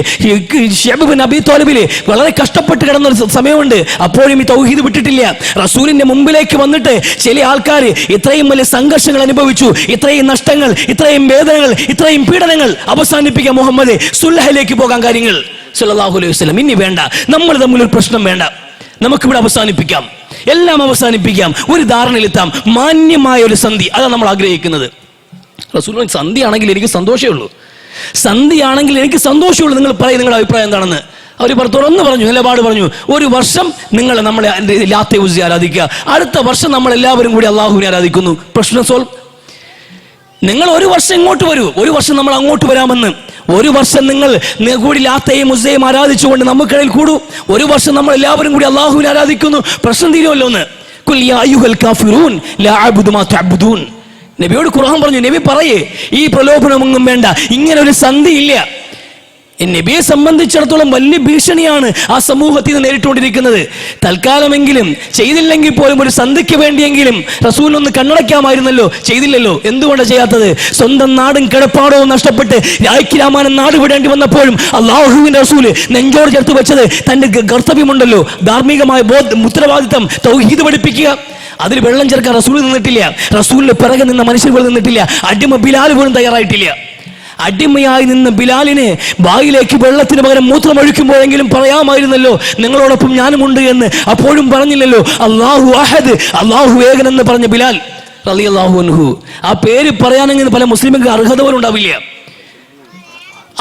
ശഅബ് ബിൻ അബീ ത്വാലിബിൽ വളരെ കഷ്ടപ്പെട്ട് കിടന്ന ഒരു സമയമുണ്ട്. അപ്പോഴും ഈ തൗഹീദ് വിട്ടിട്ടില്ല. റസൂലിന്റെ മുമ്പിലേക്ക് വന്നിട്ട് ചില ആൾക്കാർ ഇത്രയും വലിയ സംഘർഷങ്ങൾ അനുഭവിച്ചു, ഇത്രയും നഷ്ടങ്ങൾ, ഇത്രയും വേദനകൾ, ഇത്രയും പീഡനങ്ങൾ, അവസാനിപ്പിക്കാൻ മുഹമ്മദ് സുൽഹിലേക്ക് പോകാൻ കാര്യങ്ങൾ സല്ലല്ലാഹു അലൈഹി വസല്ലം. ഇനി വേണ്ട, നമ്മൾ തമ്മിലൊരു പ്രശ്നം വേണ്ട, നമുക്കിവിടെ അവസാനിപ്പിക്കാം, എല്ലാം അവസാനിപ്പിക്കാം, ഒരു ധാരണയിലെത്താം, മാന്യമായ ഒരു സന്ധി. അതാണ് നമ്മൾ ആഗ്രഹിക്കുന്നത്. റസൂൽ സന്ധിയാണെങ്കിൽ എനിക്ക് സന്തോഷമേ ഉള്ളൂ, സന്ധിയാണെങ്കിൽ എനിക്ക് സന്തോഷമുള്ളൂ. നിങ്ങൾ പറയും നിങ്ങളുടെ അഭിപ്രായം എന്താണെന്ന്. അവർ തുറന്നു പറഞ്ഞു, നിലപാട് പറഞ്ഞു. ഒരു വർഷം നിങ്ങൾ നമ്മളെ ലാത്തെ ഉസ്സയെ ആരാധിക്കുക, അടുത്ത വർഷം നമ്മൾ എല്ലാവരും കൂടി അള്ളാഹുവിനെ ആരാധിക്കുന്നു. പ്രശ്നം സോൾവ്. നിങ്ങൾ ഒരു വർഷം ഇങ്ങോട്ട് വരൂ, ഒരു വർഷം നമ്മൾ അങ്ങോട്ട് വരാമെന്ന്. ഒരു വർഷം നിങ്ങൾ കൂടി ലാത്തയും ഉസ്സയും ആരാധിച്ചുകൊണ്ട് നമുക്കിടയിൽ കൂടൂ. ഒരു വർഷം നമ്മൾ എല്ലാവരും കൂടി അള്ളാഹുവിനെ ആരാധിക്കുന്നു, പ്രശ്നം തീരുമല്ലോ എന്ന്. ഖുൽ യാ അയ്യുഹൽ കാഫിറൂൻ ലാ അഅ്ബുദു മാ തഅബ്ദൂൻ. നബിയോട് ഖുർആൻ പറഞ്ഞു, നബി പറയേ ഈ പ്രലോഭനമൊന്നും വേണ്ട, ഇങ്ങനെ ഒരു സന്ധി ഇല്ല. നബിയെ സംബന്ധിച്ചിടത്തോളം വലിയ ഭീഷണിയാണ് ആ സമൂഹത്തിൽ നിന്ന് നേരിട്ടുകൊണ്ടിരിക്കുന്നത്. തൽക്കാലമെങ്കിലും ചെയ്തില്ലെങ്കിൽ പോലും ഒരു സന്ധിക്ക് വേണ്ടിയെങ്കിലും റസൂലിനൊന്ന് കണ്ണടയ്ക്കാമായിരുന്നല്ലോ, ചെയ്തില്ലല്ലോ. എന്തുകൊണ്ടാണ് ചെയ്യാത്തത്? സ്വന്തം നാടും കിടപ്പാടവും നഷ്ടപ്പെട്ട് രായ്ക്കിരാമാനം നാട് വിടേണ്ടി വന്നപ്പോഴും അള്ളാഹുവിന്റെ റസൂല് നെഞ്ചോട് ചേർത്ത് വെച്ചത് തന്റെ കർത്തവ്യമുണ്ടല്ലോ, ധാർമ്മികമായ ഉത്തരവാദിത്തം, തൗഹീദ് പഠിപ്പിക്കുക. അതിൽ വെള്ളം ചേർക്കാൻ റസൂൽ നിന്നിട്ടില്ല, റസൂലിന്റെ പിറകെ നിന്ന മനുഷ്യർ പോലും നിന്നിട്ടില്ല, അടിമ ബിലാൽ പോലും തയ്യാറായിട്ടില്ല. അടിമയായി നിന്ന് ബിലാലിനെ വായിലേക്ക് വെള്ളത്തിന് പകരം മൂത്രമൊഴിക്കുമ്പോഴെങ്കിലും പറയാമായിരുന്നല്ലോ നിങ്ങളോടൊപ്പം ഞാനുമുണ്ട് എന്ന്. അപ്പോഴും പറഞ്ഞില്ലല്ലോ. അല്ലാഹു അഹദ്, അല്ലാഹു ഏകൻ എന്ന് പറഞ്ഞ ബിലാൽ റളിയല്ലാഹു അൻഹു, ആ പേര് പറയാനെങ്കിൽ പല മുസ്ലിങ്ങൾക്ക് അർഹത പോലും ഉണ്ടാവില്ല,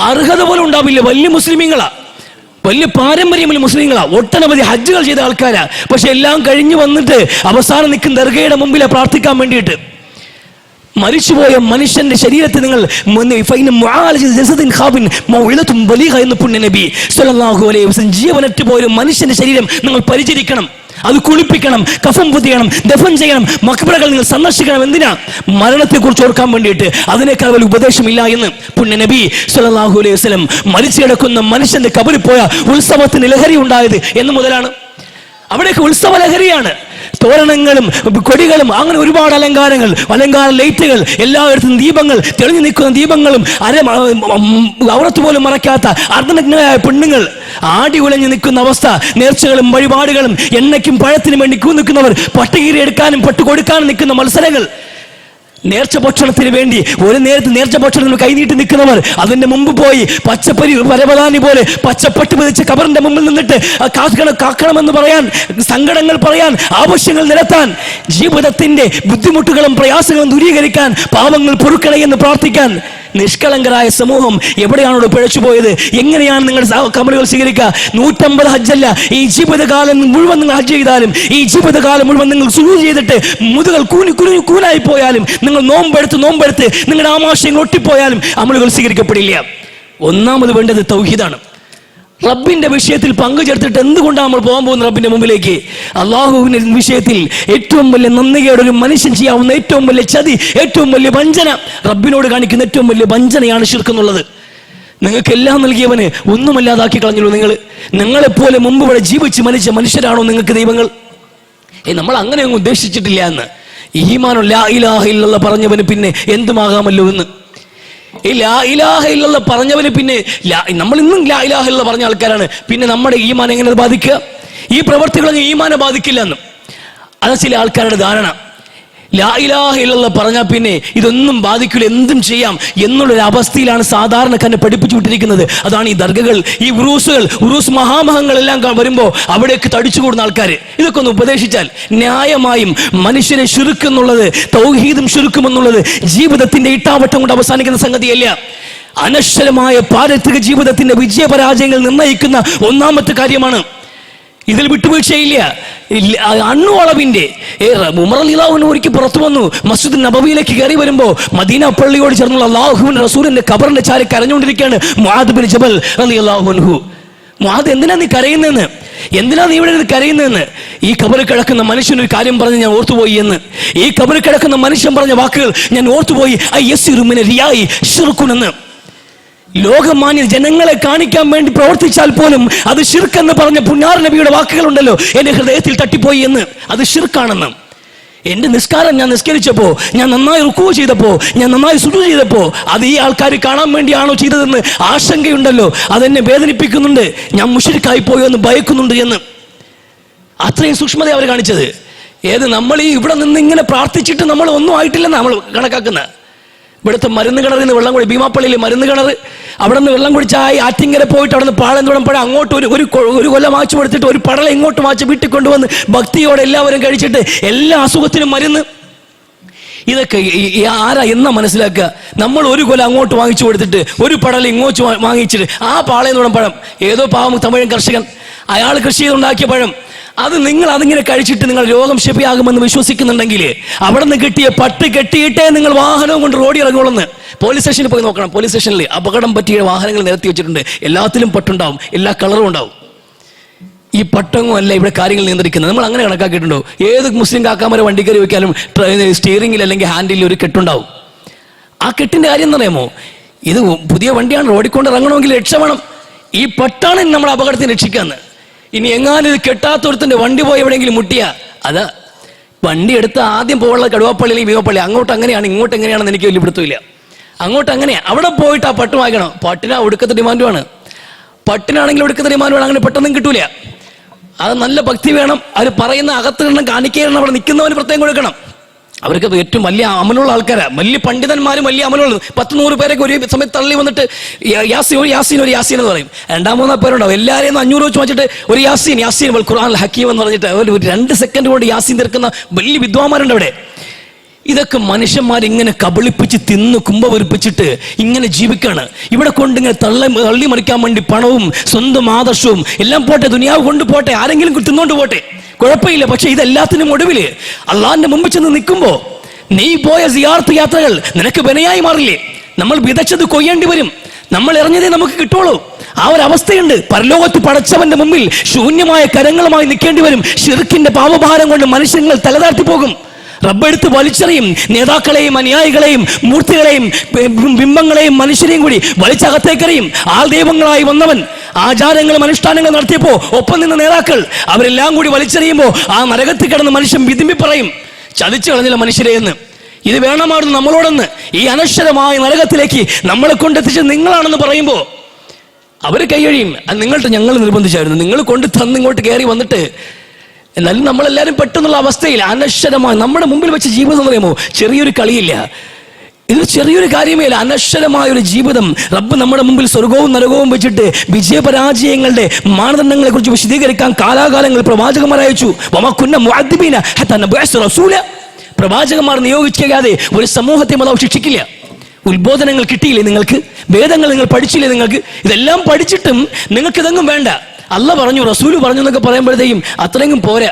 അർഹത പോലും ഉണ്ടാവില്ല. വലിയ മുസ്ലിമീങ്ങളാ, വലിയ പാരമ്പര്യമുള്ള മുസ്ലിങ്ങളാ, ഒട്ടനവധി ഹജ്ജുകൾ ചെയ്ത ആൾക്കാരാ. പക്ഷെ എല്ലാം കഴിഞ്ഞു വന്നിട്ട് അവസാനം നിൽക്കുന്ന ദർഗയുടെ മുമ്പിലെ പ്രാർത്ഥിക്കാൻ വേണ്ടിയിട്ട്. മരിച്ചുപോയ മനുഷ്യന്റെ ശരീരത്തെ നിങ്ങൾ എന്ന് പുണ്യ നബി സല്ലല്ലാഹു അലൈഹി വസല്ലം, ജീവനറ്റ് പോയ ഒരു മനുഷ്യന്റെ ശരീരം നിങ്ങൾ പരിചരിക്കണം. അത് കുളിപ്പിക്കണം, കഫം പുതിയണം, ദഫൻ ചെയ്യണം, മഖ്ബറകൾ നിങ്ങൾ സന്ദർശിക്കണം. എന്തിനാ? മരണത്തെക്കുറിച്ച് ഓർക്കാൻ വേണ്ടിയിട്ട്. അതിനേക്കാൾ വലിയ ഉപദേശമില്ല എന്ന് പുണ്യ നബി സല്ലല്ലാഹു അലൈഹി വസല്ലം മരിച്ചു കിടക്കുന്ന മനുഷ്യന്റെ കബറിൽ പോയ ഉത്സവത്തിന് ലഹരി ഉണ്ടായത് എന്ന് മുതലാണ്. അവിടേക്ക് ഉത്സവ ലഹരിയാണ്. തോരണങ്ങളും കൊടികളും അങ്ങനെ ഒരുപാട് അലങ്കാര ലൈറ്റുകൾ, എല്ലായിടത്തും ദീപങ്ങൾ, തെളിഞ്ഞു നിൽക്കുന്ന ദീപങ്ങളും, ഔറത്ത് പോലും മറയ്ക്കാത്ത അർദ്ധനഗ്നരായ പെണ്ണുങ്ങൾ ആടി ഉലഞ്ഞു നിൽക്കുന്ന അവസ്ഥ, നേർച്ചകളും വഴിപാടുകളും, എണ്ണയ്ക്കും പഴത്തിനും വേണ്ടി നിൽക്കുന്നവർ, പട്ടുകീരി എടുക്കാനും പട്ടു കൊടുക്കാനും നിൽക്കുന്ന മത്സരങ്ങൾ, നേർച്ച ഭക്ഷണത്തിന് വേണ്ടി ഒരു നേരത്തെ നേർച്ച ഭക്ഷണത്തിന് കൈനീട്ടി നിൽക്കുന്നവർ, അതിന്റെ മുമ്പ് പോയി പച്ചപ്പരി പരവതാനി പോലെ പച്ചപ്പട്ട് പതിച്ച് കബറിന്റെ മുമ്പിൽ നിന്നിട്ട് കാക്കണമെന്ന് പറയാൻ, സങ്കടങ്ങൾ പറയാൻ, ആവശ്യങ്ങൾ നിരത്താൻ, ജീവിതത്തിന്റെ ബുദ്ധിമുട്ടുകളും പ്രയാസങ്ങളും ദൂരീകരിക്കാൻ, പാവങ്ങൾ പൊറുക്കണേ എന്ന് പ്രാർത്ഥിക്കാൻ നിഷ്കളങ്കരായ സമൂഹം എവിടെയാണോ പിഴച്ചുപോയത്? എങ്ങനെയാണ് നിങ്ങളുടെ കമലുകൾ സ്വീകരിക്കുക? 150 ഹജ്ജല്ല, ഈ ജീവിതകാലം മുഴുവൻ നിങ്ങൾ ഹജ്ജ് ചെയ്താലും, ഈ ജീവിതകാലം മുഴുവൻ നിങ്ങൾ സുജൂദ് ചെയ്തിട്ട് മുതുകൾ കൂനായി പോയാലും, നിങ്ങൾ നോമ്പെടുത്ത് നിങ്ങളുടെ ആമാശയങ്ങൾ ഒട്ടിപ്പോയാലും അമലുകൾ സ്വീകരിക്കപ്പെടില്ല. ഒന്നാമത് വേണ്ടത് തൗഹീദാണ്. റബ്ബിന്റെ വിഷയത്തിൽ പങ്കുചേർത്തിട്ട് എന്തുകൊണ്ടാണ് നമ്മൾ പോകാൻ പോകുന്നത് റബ്ബിന്റെ മുമ്പിലേക്ക്? അള്ളാഹുവിന്റെ വിഷയത്തിൽ ഏറ്റവും വലിയ നന്ദികേട് ഒരു മനുഷ്യൻ ചെയ്യാവുന്ന ഏറ്റവും വലിയ ചതി, ഏറ്റവും വലിയ വഞ്ചന, റബ്ബിനോട് കാണിക്കുന്ന ഏറ്റവും വലിയ വഞ്ചനയാണ് ശിർക്ക് എന്നുള്ളത്. നിങ്ങൾക്ക് എല്ലാം നൽകിയവന് ഒന്നുമല്ലാതാക്കി കളഞ്ഞുള്ളൂ. നിങ്ങളെപ്പോലെ മുമ്പ് ഇവിടെ ജീവിച്ച് മരിച്ച മനുഷ്യരാണോ നിങ്ങൾക്ക് ദൈവങ്ങൾ? നമ്മൾ അങ്ങനെ ഒന്നും ഉദ്ദേശിച്ചിട്ടില്ല എന്ന്. ഈമാനോ ലാ ഇലാഹ ഇല്ലല്ലാഹ് പറഞ്ഞവന് പിന്നെ എന്തുമാകാമല്ലോ എന്ന്. ഈ ലാ ഇലാഹ ഇല്ലല്ലാഹ് പറഞ്ഞവന് പിന്നെ നമ്മൾ ഇന്നും ലാ ഇലാഹ ഇല്ലല്ലാഹ് പറഞ്ഞ ആൾക്കാരാണ്. പിന്നെ നമ്മുടെ ഈമാൻ എങ്ങനെ ബാധിക്കുക? ഈ പ്രവർത്തികളൊന്നും ഈമാനെ ബാധിക്കില്ല എന്നും അത് ചില ആൾക്കാരുടെ ധാരണ. ലാ ഇലാഹ ഇല്ലല്ലാഹ് പറഞ്ഞാൽ പിന്നെ ഇതൊന്നും ബാധിക്കില്ല, എന്തും ചെയ്യാം എന്നുള്ളൊരു അവസ്ഥയിലാണ് സാധാരണക്കാരനെ പഠിപ്പിച്ചു വിട്ടിരിക്കുന്നത്. അതാണ് ഈ ദർഗകൾ, ഈ ഉറൂസ് മഹാമഹങ്ങളെല്ലാം വരുമ്പോൾ അവിടേക്ക് തടിച്ചുകൂടുന്ന ആൾക്കാർ. ഇതൊക്കെ ഒന്ന് ഉപദേശിച്ചാൽ ന്യായമായും മനുഷ്യനെ ശിർക്ക് എന്നുള്ളത്, തൗഹീദും ശിർക്കും എന്നുള്ളത് ജീവിതത്തിന്റെ ഇട്ടാവട്ടം കൊണ്ട് അവസാനിക്കുന്ന സംഗതിയല്ല. അനശ്വരമായ പാരത്രിക ജീവിതത്തിന്റെ വിജയപരാജയങ്ങൾ നിർണ്ണയിക്കുന്ന ഒന്നാമത്തെ കാര്യമാണ്. ഇതിൽ വിട്ടുവീഴ്ചയില്ല. അണ്ണുവളവിന്റെ ഉമർ റളിയല്ലാഹു അൻഹു ഒരിക്കൽ പുറത്തു വന്നു, മസ്ജിദ് നബവിയിലേക്ക് കയറി വരുമ്പോൾ മദീന പള്ളിയോട് ചേർന്നുള്ള അല്ലാഹുവിന്റെ റസൂലിന്റെ ഖബറിന്റെ ചാരി കരഞ്ഞുകൊണ്ടിരിക്കുകയാണ് മുആദ് ബിൻ ജബൽ റളിയല്ലാഹു അൻഹു. മുആദ്, എന്തിനാ നീ കരയുന്നതെന്ന്? എന്തിനാ നീ ഇവിടെ കരയുന്നതെന്ന്? ഈ ഖബറിൽ കിടക്കുന്ന മനുഷ്യൻ ഒരു കാര്യം പറഞ്ഞ് ഞാൻ ഓർത്തുപോയി എന്ന്. ഈ ഖബറിൽ കിടക്കുന്ന മനുഷ്യൻ പറഞ്ഞ വാക്കുകൾ ഞാൻ ഓർത്തുപോയി. അയ്യസിറു മിന റിയാഇ ശിർകുൻ എന്ന്. ലോകമാന്യ ജനങ്ങളെ കാണിക്കാൻ വേണ്ടി പ്രവർത്തിച്ചാൽ പോലും അത് ശിർക്ക് എന്ന് പറഞ്ഞ പുന്നാർ നബിയുടെ വാക്കുകളുണ്ടല്ലോ, എന്റെ ഹൃദയത്തിൽ തട്ടിപ്പോയി എന്ന്. അത് ശിർക്കാണെന്ന്. എന്റെ നിസ്കാരം ഞാൻ നിസ്കരിച്ചപ്പോ, ഞാൻ നന്നായി റുക്കൂ ചെയ്തപ്പോ, ഞാൻ നന്നായി സുജൂദ് ചെയ്തപ്പോ അത് ഈ ആൾക്കാർ കാണാൻ വേണ്ടിയാണോ ചെയ്തതെന്ന് ആശങ്കയുണ്ടല്ലോ, അതെന്നെ വേദനിപ്പിക്കുന്നുണ്ട്. ഞാൻ മുശ്രിക്കായി പോയോ എന്ന് ഭയക്കുന്നുണ്ട് എന്ന്. അത്രയും സൂക്ഷ്മത അവർ കാണിച്ചത്. നമ്മൾ ഈ ഇവിടെ നിന്ന് ഇങ്ങനെ പ്രാർത്ഥിച്ചിട്ട് നമ്മൾ ഒന്നും ആയിട്ടില്ലെന്ന് നമ്മൾ കണക്കാക്കുന്നത്. ഇവിടുത്തെ മരുന്ന് കിണറിൽ നിന്ന് വെള്ളം കുടി, ഭീമാപ്പള്ളിയിൽ മരുന്ന് കിണർ, അവിടെ നിന്ന് വെള്ളം കുടിച്ചായി ആറ്റിങ്കര പോയിട്ട് അവിടെ നിന്ന് പാളന്തോടം പഴം അങ്ങോട്ട് ഒരു കൊല്ലം മാച്ചു കൊടുത്തിട്ട് ഒരു പടല ഇങ്ങോട്ട് മാച്ച് വീട്ടിൽ കൊണ്ടുവന്ന് ഭക്തിയോടെ എല്ലാവരും കഴിച്ചിട്ട് എല്ലാ അസുഖത്തിനും മരുന്ന്. ഇതൊക്കെ ആരാ എന്നാ മനസ്സിലാക്കുക? നമ്മൾ ഒരു കൊല്ലം അങ്ങോട്ട് വാങ്ങിച്ചു കൊടുത്തിട്ട് ഒരു പടല ഇങ്ങോട്ട് വാങ്ങിച്ചിട്ട് ആ പാളയന്തോടം പഴം, ഏതോ പാവം തമിഴൻ കർഷകൻ അയാൾ കൃഷി ചെയ്തുണ്ടാക്കിയ പഴം, അത് നിങ്ങൾ അതിങ്ങനെ കഴിച്ചിട്ട് നിങ്ങൾ രോഗം ശരിയാകുമെന്ന് വിശ്വസിക്കുന്നുണ്ടെങ്കിൽ അവിടെ നിന്ന് കിട്ടിയ പട്ട് കെട്ടിയിട്ടേ നിങ്ങൾ വാഹനവും കൊണ്ട് റോഡിൽ ഇറങ്ങുള്ളൂ. പോലീസ് സ്റ്റേഷനിൽ പോയി നോക്കണം. പോലീസ് സ്റ്റേഷനിൽ അപകടം പറ്റിയ വാഹനങ്ങൾ നിരത്തി വെച്ചിട്ടുണ്ട്. എല്ലാത്തിലും പട്ടുണ്ടാവും, എല്ലാ കളറും ഉണ്ടാവും. ഈ പട്ടങ്ങും അല്ല ഇവിടെ കാര്യങ്ങൾ നിയന്ത്രിക്കുന്നത്. നമ്മൾ അങ്ങനെ കണക്കാക്കിയിട്ടുണ്ടോ? ഏത് മുസ്ലിം കാക്കാമരെ വണ്ടിക്കറി വയ്ക്കാലും സ്റ്റിയറിംഗിൽ അല്ലെങ്കിൽ ഹാൻഡിൽ ഒരു കെട്ടുണ്ടാവും. ആ കെട്ടിന്റെ കാര്യം എന്ന് പറയുമോ, ഇത് പുതിയ വണ്ടിയാണ്, റോഡിൽ കൊണ്ട് ഇറങ്ങണമെങ്കിൽ രക്ഷ വേണം. ഈ പട്ടാണ് നമ്മുടെ അപകടത്തിന് രക്ഷിക്കാന്ന്. ഇനി എങ്ങാനും ഇത് കെട്ടാത്തൊരുത്തിന്റെ വണ്ടി പോയി എവിടെയെങ്കിലും മുട്ടിയ അതാ വണ്ടി എടുത്ത് ആദ്യം പോകാനുള്ള കടുവാപ്പള്ളി അല്ലെങ്കിൽ ഭീമപ്പള്ളി, അങ്ങോട്ട് അങ്ങനെയാണ് ഇങ്ങോട്ട് എങ്ങനെയാണെന്ന് എനിക്ക് വലിയ പിടുത്തമില്ല. അങ്ങോട്ട് അങ്ങനെയാ, അവിടെ പോയിട്ട് ആ പട്ട് വാങ്ങിക്കണം. പട്ടിന് ഒടുക്കത്തെ ഡിമാൻഡുമാണ്. പട്ടിനാണെങ്കിൽ ഒടുക്കത്തെ ഡിമാൻഡുമാണ്. അങ്ങനെ പെട്ടെന്നും കിട്ടൂല. അത് നല്ല ഭക്തി വേണം. അവർ പറയുന്ന അകത്ത് കാണിക്കണം. അവിടെ നിൽക്കുന്നവന് പ്രത്യേകം കൊടുക്കണം. അവർക്ക് ഏറ്റവും വലിയ അമലുള്ള ആൾക്കാരാണ്, വലിയ പണ്ഡിതന്മാരും വലിയ അമലുള്ള 10-100 പേരൊക്കെ ഒരു സമയത്ത് തള്ളി വന്നിട്ട് യാസീൻ എന്ന് പറയും. 2-3 പേരുണ്ടാവും. എല്ലാവരെയും 500 വെച്ച് വെച്ചിട്ട് ഒരു യാസീൻ ഖുർആൻ ഹക്കീം എന്ന് പറഞ്ഞിട്ട് ഒരു 2 സെക്കൻഡ് കൊണ്ട് യാസീൻ തീർക്കുന്ന വലിയ വിദ്വാന്മാരുണ്ട് അവിടെ. ഇതൊക്കെ മനുഷ്യന്മാരിങ്ങനെ കബളിപ്പിച്ച് തിന്ന് കുമ്പവരിപ്പിച്ചിട്ട് ഇങ്ങനെ ജീവിക്കാണ്. ഇവിടെ കൊണ്ടിങ്ങനെ തള്ളി മറിക്കാൻ വേണ്ടി പണവും സ്വന്തം ആദർശവും എല്ലാം പോട്ടെ, ദുനിയാവ് കൊണ്ടുപോട്ടെ, ആരെങ്കിലും തിന്നോണ്ട് പോട്ടെ, കുഴപ്പമില്ല. പക്ഷെ ഇതെല്ലാത്തിനും ഒടുവില് അള്ളാഹിന്റെ മുമ്പിൽ ചെന്ന് നിൽക്കുമ്പോ നീ പോയ സിയാറത്ത് യാത്രകൾ നിനക്ക് വിനയായി മാറില്ലേ? നമ്മൾ വിതച്ചത് കൊയ്യേണ്ടി വരും. നമ്മൾ എറിഞ്ഞതേ നമുക്ക് കിട്ടുള്ളൂ. ആ ഒരു അവസ്ഥയുണ്ട്. പരലോകത്ത് പടച്ചവന്റെ മുമ്പിൽ ശൂന്യമായ കരങ്ങളുമായി നിൽക്കേണ്ടി വരും. ഷിർക്കിന്റെ പാപഭാരം കൊണ്ട് മനുഷ്യങ്ങൾ തലതാഴ്ത്തി പോകും. റബ്ബെടുത്ത് വലിച്ചെറിയും. നേതാക്കളെയും അനുയായികളെയും മൂർത്തികളെയും ബിംബങ്ങളെയും മനുഷ്യരെയും കൂടി വലിച്ചകത്തേക്കറിയും. ആൾ ദൈവങ്ങളായി വന്നവൻ ആചാരങ്ങളും അനുഷ്ഠാനങ്ങളും നടത്തിയപ്പോ ഒപ്പം നിന്ന നേതാക്കൾ അവരെല്ലാം കൂടി വലിച്ചെറിയുമ്പോൾ ആ നരകത്തിൽ കിടന്ന് മനുഷ്യൻ വിതുമ്പി പറയും, ചതിച്ചു കളഞ്ഞില്ല മനുഷ്യരെ എന്ന്. ഇത് വേണമായിരുന്നു നമ്മളോടെന്ന്. ഈ അനശ്വരമായ നരകത്തിലേക്ക് നമ്മളെ കൊണ്ടെത്തിച്ചത് നിങ്ങളാണെന്ന് പറയുമ്പോൾ അവർ കൈയഴിയും. അത് നിങ്ങളുടെ ഞങ്ങൾ നിർബന്ധിച്ചായിരുന്നു, നിങ്ങൾ കൊണ്ട് തന്നിങ്ങോട്ട് കയറി വന്നിട്ട്. എന്നാലും നമ്മളെല്ലാവരും പെട്ടെന്നുള്ള അവസ്ഥയിൽ അനശ്വരമായി നമ്മുടെ മുമ്പിൽ വെച്ച ജീവിതം എന്ന് പറയുമ്പോൾ ചെറിയൊരു കളിയില്ല, ഇത് ചെറിയൊരു കാര്യമേ ഇല്ല. അനശ്വരമായ ഒരു ജീവിതം റബ്ബ് നമ്മുടെ മുമ്പിൽ സ്വർഗവും നരകവും വെച്ചിട്ട് വിജയപരാജയങ്ങളുടെ മാനദണ്ഡങ്ങളെ കുറിച്ച് വിശദീകരിക്കാൻ കാലാകാലങ്ങൾ പ്രവാചകന്മാർ അയച്ചു. പ്രവാചകന്മാർ നിയോഗിക്കാതെ ഒരു സമൂഹത്തെ അല്ലാഹു ശിക്ഷിക്കില്ല. ഉത്ബോധനങ്ങൾ കിട്ടിയില്ലേ നിങ്ങൾക്ക്? വേദങ്ങൾ നിങ്ങൾ പഠിച്ചില്ലേ നിങ്ങൾക്ക്? ഇതെല്ലാം പഠിച്ചിട്ടും നിങ്ങൾക്ക് ഇതെങ്ങും വേണ്ട. അല്ലാഹ് പറഞ്ഞു, റസൂല് പറഞ്ഞു എന്നൊക്കെ പറയുമ്പോഴത്തേക്കും അത്രയെങ്കിലും പോരാ.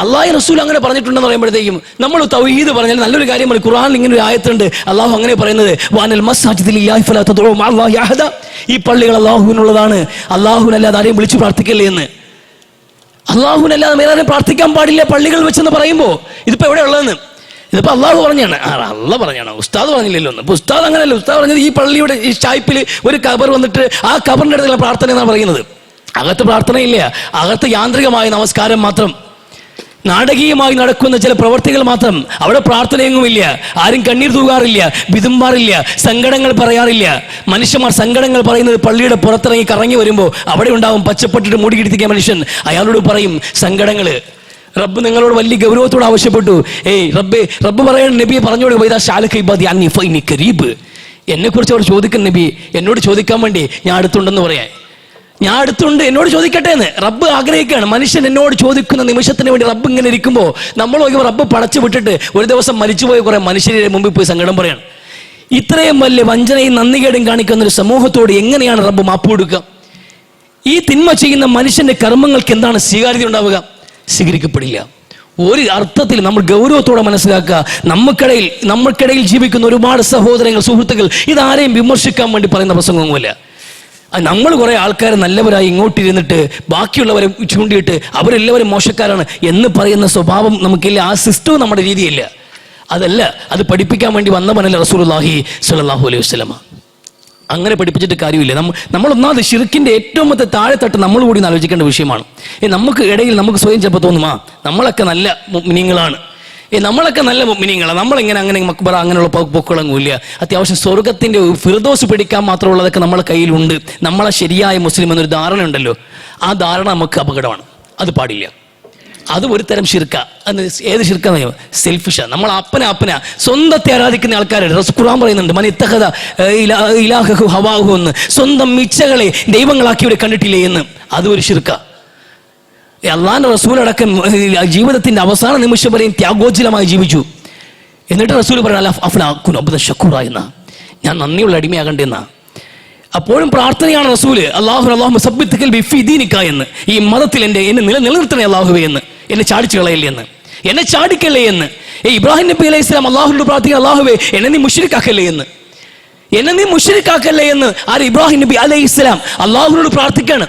അള്ളാഹു റസൂൽ അങ്ങനെ പറഞ്ഞിട്ടുണ്ടെന്ന് പറയുമ്പോഴത്തേക്കും നമ്മൾ തൗഹീദ് പറഞ്ഞാൽ നല്ലൊരു കാര്യമാണ്. ഖുർആനിൽ ഇങ്ങനെ ഒരു ആയത്തുണ്ട്, അള്ളാഹു അങ്ങനെ പറയുന്നത്, വാനൽ മസ്ജിദി ലില്ലാഹി ഫലാ തദ്ഉ മഅല്ലാഹി അഹദ. ഈ പള്ളികൾ അള്ളാഹുവിനുള്ളതാണ്, അള്ളാഹുവിനല്ലാതെ ആരെയും വിളിച്ചു പ്രാർത്ഥിക്കല്ലേ എന്ന്. അള്ളാഹുവിനല്ലാതെ വേറെ ആരെയും പ്രാർത്ഥിക്കാൻ പാടില്ല പള്ളികൾ വെച്ചെന്ന് പറയുമ്പോൾ ഇതിപ്പോ എവിടെ ഉള്ളതെന്ന്? ഇതിപ്പോ അള്ളാഹു പറഞ്ഞാണ്, അള്ളാഹ് പറഞ്ഞാണ്, ഉസ്താദ് പറഞ്ഞില്ലല്ലോ എന്ന്. ഇപ്പൊ ഉസ്താദ് അങ്ങനെയല്ല. ഉസ്താദ് പറഞ്ഞത് ഈ പള്ളിയുടെ ഈ ഷായ്പിൽ ഒരു കബർ വന്നിട്ട് ആ കബറിന്റെ അടുത്തുള്ള പ്രാർത്ഥന എന്നാണ് പറയുന്നത്. അകത്ത് പ്രാർത്ഥനയില്ല, അകത്ത് യാന്ത്രികമായ നമസ്കാരം മാത്രം, നാടകീയമായി നടക്കുന്ന ചില പ്രവർത്തികൾ മാത്രം. അവിടെ പ്രാർത്ഥനയൊന്നുമില്ല, ആരും കണ്ണീർ തൂകാറില്ല, വിതുമ്പാറില്ല, സങ്കടങ്ങൾ പറയാറില്ല. മനുഷ്യന്മാർ സങ്കടങ്ങൾ പറയുന്നത് പള്ളിയുടെ പുറത്തിറങ്ങി കറങ്ങി വരുമ്പോൾ അവിടെ ഉണ്ടാവും പച്ചപ്പെട്ടിട്ട് മൂടിക്കിടിത്തിക്കാൻ മനുഷ്യൻ. അയാളോട് പറയും സങ്കടങ്ങള്. റബ്ബ് നിങ്ങളോട് വലിയ ഗൗരവത്തോട് ആവശ്യപ്പെട്ടു, റബ്ബ് പറയണ നബിയെ പറഞ്ഞോട്, എന്നെ കുറിച്ച് അവർ ചോദിക്കുന്ന നബി, എന്നോട് ചോദിക്കാൻ വേണ്ടി ഞാൻ അടുത്തുണ്ടെന്ന് പറയാൻ. ഞാൻ അടുത്തുണ്ട്, എന്നോട് ചോദിക്കട്ടെ എന്ന് റബ്ബ് ആഗ്രഹിക്കുകയാണ്. മനുഷ്യൻ എന്നോട് ചോദിക്കുന്ന നിമിഷത്തിന് വേണ്ടി റബ്ബ് ഇങ്ങനെ ഇരിക്കുമ്പോൾ നമ്മൾ റബ്ബ് പടച്ചു വിട്ടിട്ട് ഒരു ദിവസം മരിച്ചുപോയ കുറെ മനുഷ്യരുടെ മുമ്പിൽ പോയി സങ്കടം പറയാണ്. ഇത്രയും വലിയ വഞ്ചനയും നന്ദികേടും കാണിക്കുന്ന ഒരു സമൂഹത്തോട് എങ്ങനെയാണ് റബ്ബ് മാപ്പ് കൊടുക്കുക? ഈ തിന്മ ചെയ്യുന്ന മനുഷ്യന്റെ കർമ്മങ്ങൾക്ക് എന്താണ് സ്വീകാര്യത ഉണ്ടാവുക? സ്വീകരിക്കപ്പെടില്ല. ഒരു അർത്ഥത്തിൽ നമ്മൾ ഗൗരവത്തോടെ മനസ്സിലാക്കുക, നമ്മൾക്കിടയിൽ ജീവിക്കുന്ന ഒരുപാട് സഹോദരങ്ങൾ, സുഹൃത്തുക്കൾ, ഇതാരെയും വിമർശിക്കാൻ വേണ്ടി പറയുന്ന പ്രസംഗമൊന്നുമില്ല. നമ്മൾ കുറെ ആൾക്കാർ നല്ലവരായി ഇങ്ങോട്ടിരുന്നിട്ട് ബാക്കിയുള്ളവരെ ചൂണ്ടിയിട്ട് അവരെല്ലാവരും മോശക്കാരാണ് എന്ന് പറയുന്ന സ്വഭാവം നമുക്കില്ല. ആ സിസ്റ്റവും നമ്മുടെ രീതിയില്ല. അതല്ല, അത് പഠിപ്പിക്കാൻ വേണ്ടി വന്നവനല്ല റസൂലുള്ളാഹി സ്വല്ലല്ലാഹു അലൈഹി വസല്ലമ. അങ്ങനെ പഠിപ്പിച്ചിട്ട് കാര്യമില്ല. നമ്മൾ ഒന്നാമത് ഷിർക്കിന്റെ ഏറ്റവും മൊത്തം താഴെത്തട്ട് നമ്മൾ കൂടി ആലോചിക്കേണ്ട വിഷയമാണ്. നമുക്ക് ഇടയിൽ നമുക്ക് സ്വയം ചിലപ്പോൾ തോന്നുമാ നമ്മളൊക്കെ നല്ല മുഅ്മിനീങ്ങളാണ്, നമ്മളൊക്കെ നല്ല മുഅ്മിനീങ്ങളാണ്, നമ്മളെങ്ങനെ അങ്ങനെ മക്ബറ അങ്ങനെയുള്ള പൊക്കളൊന്നുമില്ല. അത്യാവശ്യം സ്വർഗത്തിന്റെ ഫിർദൗസ് പിടിക്കാൻ മാത്രമുള്ളതൊക്കെ നമ്മളെ കയ്യിലുണ്ട്, നമ്മളെ ശരിയായ മുസ്ലിം എന്നൊരു ധാരണ ഉണ്ടല്ലോ, ആ ധാരണ നമുക്ക് അപകടമാണ്. അത് പാടില്ല. അത് ഒരു തരം ഷിർക്ക. ഏത് ഷിർക്കാന്ന്? സെൽഫിഷ. നമ്മൾ അപ്പന സ്വന്തത്തെ ആരാധിക്കുന്ന ആൾക്കാരുണ്ട്. ഖുർആൻ പറയുന്നുണ്ട്, മൻ ഇത്തഖദ ഇലാഹഹു ഹവാഹു എന്ന്. സ്വന്തം ഇച്ഛകളെ ദൈവങ്ങളാക്കിയവരെ കണ്ടിട്ടില്ലേ എന്ന്. അത് ഒരു ഷിർക്ക. അള്ളാന്റെ റസൂലടക്കം ജീവിതത്തിന്റെ അവസാന നിമിഷം വരെയും ത്യാഗോജ്ജലമായി ജീവിച്ചു. എന്നിട്ട് റസൂൽ പറയുന്ന ഷക്കൂറ എന്ന, ഞാൻ നന്ദിയുള്ള അടിമയാകണ്ടെന്ന. അപ്പോഴും പ്രാർത്ഥനയാണ് റസൂല്, അള്ളാഹു സബ്ബിത്കൽ ബിഫി ദീനിക എന്ന്, ഈ മതത്തിൽ എന്നെ നിലനിർത്തണേ അള്ളാഹുവേ എന്ന്, എന്നെ ചാടിച്ചു കളയല്ലേ എന്ന്, എന്നെ ചാടിക്കല്ലേ എന്ന്. ഇബ്രാഹിം നബി അലൈഹി സ്വലാം അള്ളാഹുവിനോട് പ്രാർത്ഥിക്കുക, അള്ളാഹുവേ എന്നെ നീ മുശ്രിക്കാക്കല്ലേ എന്ന്, എന്നെ നീ മുശ്രിക്കാക്കല്ലേ എന്ന്. ആര്? ഇബ്രാഹിം നബി അലൈഹി സ്വലാം അള്ളാഹുവിനോട് പ്രാർത്ഥിക്കാണ്.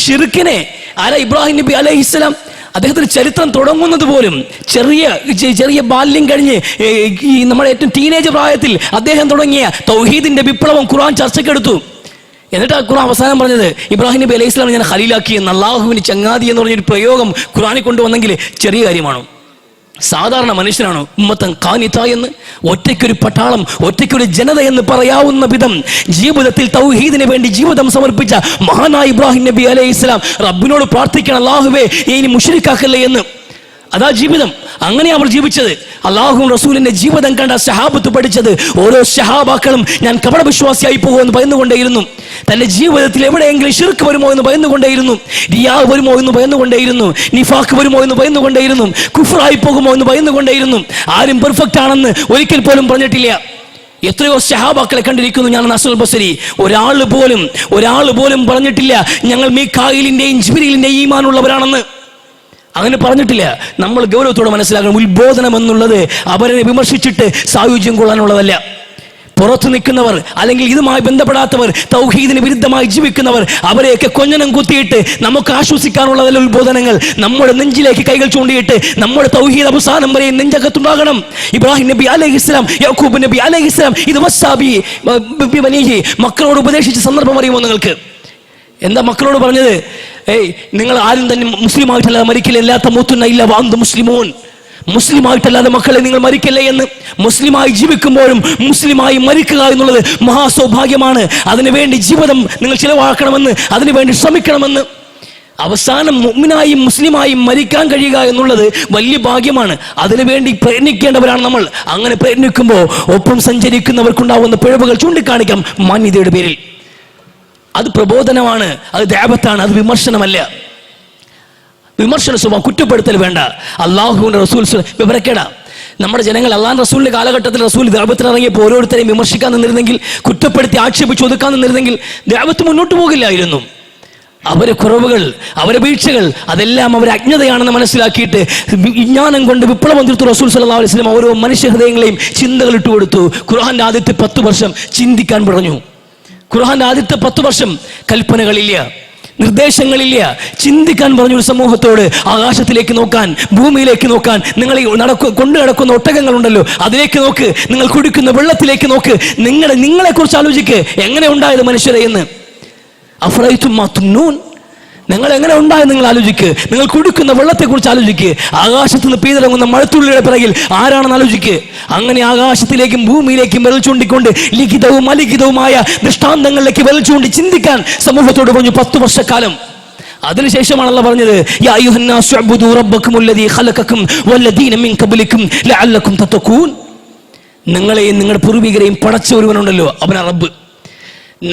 ഷിർക്കിനെ ആരാ? ഇബ്രാഹിം നബി അലൈഹി സ്വലാം. അദ്ദേഹത്തിന്റെ ചരിത്രം തുടങ്ങുന്നത് പോലും ചെറിയ ബാല്യം കഴിഞ്ഞ് നമ്മുടെ ഏറ്റവും ടീനേജ് പ്രായത്തിൽ അദ്ദേഹം തുടങ്ങിയ തൗഹീദിന്റെ വിപ്ലവം ഖുർആൻ ചർച്ചയ്ക്കെടുത്തു. എന്നിട്ട് ആ ഖുർആൻ അവസാനം പറഞ്ഞത് ഇബ്രാഹിം നബി അലൈഹി സ്വലാം ഞാൻ ഖലീലാക്കി എന്ന്, അള്ളാഹുവിന് ചങ്ങാതി എന്ന് പറഞ്ഞൊരു പ്രയോഗം ഖുർആനിൽ കൊണ്ടുവന്നെങ്കിൽ ചെറിയ കാര്യമാണോ? സാധാരണ മനുഷ്യനാണോ ഉമ്മത്തൻ ഖാനിത എന്ന്? ഒറ്റയ്ക്കൊരു പട്ടാളം, ഒറ്റയ്ക്കൊരു ജനത എന്ന് പറയാവുന്ന വിധം ജീവിതത്തിൽ തൗഹീദിന് വേണ്ടി ജീവിതം സമർപ്പിച്ച മഹാനായ ഇബ്രാഹിം നബി അലൈഹി സ്വലാം റബ്ബിനോട് പ്രാർത്ഥിക്കണം, അല്ലാഹുവേ ഇനി മുശ്രിക്കാക്കല്ലേ എന്ന്. അതാ ജീവിതം. അങ്ങനെ അവർ ജീവിച്ചത്. അള്ളാഹുവും റസൂലിന്റെ ജീവിതം കണ്ട സഹാബത്ത് പഠിച്ചത്, ഓരോ സഹാബാക്കളും ഞാൻ കപട വിശ്വാസിയായി പോകുമെന്ന് ഭയന്നുകൊണ്ടേയിരുന്നു. തന്റെ ജീവിതത്തിൽ എവിടെയെങ്കിലും ഷിർക്ക് വരുമോ എന്ന് ഭയന്നുകൊണ്ടേയിരുന്നു, റിയാ വരുമോ എന്ന് ഭയന്നുകൊണ്ടേയിരുന്നു, നിഫാഖ് വരുമോ എന്ന് ഭയന്നുകൊണ്ടേയിരുന്നു, കുഫ്റായി പോകുമോ എന്ന് ഭയന്നുകൊണ്ടേയിരുന്നു. ആരും പെർഫെക്റ്റ് ആണെന്ന് ഒരിക്കൽ പോലും പറഞ്ഞിട്ടില്ല. എത്രയോ സഹാബാക്കളെ കണ്ടിരിക്കുന്നു ഞാൻ. ഹസൻ ബസരി ഒരാൾ പോലും പറഞ്ഞിട്ടില്ല ഞങ്ങൾ മീകായിലിന്റെയും ജിബ്രീലിന്റെയും ഈമാനുള്ളവരാണെന്ന്. അങ്ങനെ പറഞ്ഞിട്ടില്ല. നമ്മൾ ഗൗരവത്തോടെ മനസ്സിലാക്കണം, ഉത്ബോധനം എന്നുള്ളത് അവരെ വിമർശിച്ചിട്ട് സായുജ്യം കൊള്ളാനുള്ളതല്ല. പുറത്തു നിൽക്കുന്നവർ, അല്ലെങ്കിൽ ഇതുമായി ബന്ധപ്പെടാത്തവർ, തൗഹീദിന് വിരുദ്ധമായി ജീവിക്കുന്നവർ, അവരെയൊക്കെ കൊഞ്ഞനം കുത്തിയിട്ട് നമുക്ക് ആശ്വസിക്കാനുള്ള വല്ല ഉത്ബോധനങ്ങൾ നമ്മുടെ നെഞ്ചിലേക്ക് കൈകൾ ചൂണ്ടിയിട്ട് നമ്മുടെ തൗഹീദ് അവസാനം വരെ നെഞ്ചകത്തുണ്ടാകണം. ഇബ്രാഹിം നബി അലൈഹിസ്സലാം, യാക്കൂബ് നബി അലൈഹിസ്സലാം ഇത് വസ്സാബി ബനീഹി മക്കളോട് ഉപദേശിച്ച സന്ദർഭം അറിയുമോ നിങ്ങൾക്ക്? എന്താ മക്കളോട് പറഞ്ഞത്? നിങ്ങൾ ആരും തന്നെ മുസ്ലിമായിട്ടല്ലാതെ മരിക്കില്ല, എല്ലാത്ത മൂത്തുന്ന ഇല്ല വാന്ത് മുസ്ലിമോൻ, മുസ്ലിമായിട്ടല്ലാതെ മക്കളെ നിങ്ങൾ മരിക്കല്ലേ എന്ന്. മുസ്ലിമായി ജീവിക്കുമ്പോഴും മുസ്ലിമായി മരിക്കുക എന്നുള്ളത് മഹാസൗഭാഗ്യമാണ്. അതിനുവേണ്ടി ജീവിതം നിങ്ങൾ ചിലവാക്കണമെന്ന്, അതിനുവേണ്ടി ശ്രമിക്കണമെന്ന്. അവസാനം മുഅ്മിനായും മുസ്ലിമായും മരിക്കാൻ കഴിയുക എന്നുള്ളത് വലിയ ഭാഗ്യമാണ്. അതിനുവേണ്ടി പ്രയത്നിക്കേണ്ടവരാണ് നമ്മൾ. അങ്ങനെ പ്രയത്നിക്കുമ്പോൾ ഒപ്പം സഞ്ചരിക്കുന്നവർക്കുണ്ടാവുന്ന പിഴവുകൾ ചൂണ്ടിക്കാണിക്കാം മാന്യതയുടെ പേരിൽ. അത് പ്രബോധനമാണ്, അത് ദഅവത്താണ്, അത് വിമർശനമല്ല. വിമർശന സ്വഭാവം, കുറ്റപ്പെടുത്തൽ വേണ്ട. അള്ളാഹുവിന്റെ റസൂൽ വിവരക്കേടാ. നമ്മുടെ ജനങ്ങൾ അള്ളാഹ് റസൂലിന്റെ കാലഘട്ടത്തിൽ റസൂൽ ദഅവത്തിന് ഇറങ്ങിയപ്പോൾ ഓരോരുത്തരെയും വിമർശിക്കാൻ നിന്നിരുന്നെങ്കിൽ, കുറ്റപ്പെടുത്തി ആക്ഷേപിച്ച് ഒതുക്കാൻ നിന്നിരുന്നെങ്കിൽ ദഅവത്ത് മുന്നോട്ട് പോകില്ലായിരുന്നു. അവരെ കുറവുകൾ, അവരെ വീഴ്ചകൾ, അതെല്ലാം അവരെ അജ്ഞതയാണെന്ന് മനസ്സിലാക്കിയിട്ട് വിജ്ഞാനം കൊണ്ട് വിപ്ലവം തീർത്തു റസൂൽ സല്ലല്ലാഹു അലൈഹി വസല്ലം ഓരോ മനുഷ്യ ഹൃദയങ്ങളെയും ചിന്തകൾ ഇട്ടുകൊടുത്തു. ഖുർആന്റെ ആദ്യത്തെ 10 വർഷം ചിന്തിക്കാൻ പറഞ്ഞു. ഖുർആന്റെ ആദ്യത്തെ 10 വർഷം കൽപ്പനകളില്ല, നിർദ്ദേശങ്ങളില്ല, ചിന്തിക്കാൻ പറഞ്ഞു ഒരു സമൂഹത്തോട്. ആകാശത്തിലേക്ക് നോക്കാൻ, ഭൂമിയിലേക്ക് നോക്കാൻ, നിങ്ങൾ കൊണ്ടു നടക്കുന്ന ഒട്ടകങ്ങളുണ്ടല്ലോ അതിലേക്ക് നോക്ക്, നിങ്ങൾ കുടിക്കുന്ന വെള്ളത്തിലേക്ക് നോക്ക്, നിങ്ങളെ കുറിച്ച് ആലോചിക്ക്, എങ്ങനെ ഉണ്ടായത് മനുഷ്യരെ എന്ന്. അഫറൈതും മാ തുംനൂൻ, നിങ്ങൾ എങ്ങനെ ഉണ്ടായത് നിങ്ങൾ ആലോചിക്ക്. നിങ്ങൾ കുടിക്കുന്ന വെള്ളത്തെക്കുറിച്ച് ആലോചിക്ക്. ആകാശത്ത് നിന്ന് പെയ്തിറങ്ങുന്ന മഴത്തുള്ളിയുടെ പിറകിൽ ആരാണെന്ന് ആലോചിക്ക്. അങ്ങനെ ആകാശത്തിലേക്കും ഭൂമിയിലേക്കും വിരൽ ചൂണ്ടിക്കൊണ്ട് ലിഖിതവും അലിഖിതവുമായ ദൃഷ്ടാന്തങ്ങളിലേക്ക് വിരൽ ചൂണ്ടി ചിന്തിക്കാൻ സമൂഹത്തോട് പറഞ്ഞു 10 വർഷക്കാലം. അതിനുശേഷമാണ് അല്ലാഹ് പറഞ്ഞത്, യാ അയ്യുഹന്നാസു ഉഅ്ബുദൂ റബ്ബക്കുമുല്ലദീ ഖലഖക്കും വല്ലദീന മിൻ ഖബ്ലിക്കും ലഅല്ലക്കും തത്തഖൂൻ. നിങ്ങളെയും നിങ്ങളുടെ പൂർവികരെയും പടച്ച ഒരുവനുണ്ടല്ലോ, അവനാ റബ്ബ്.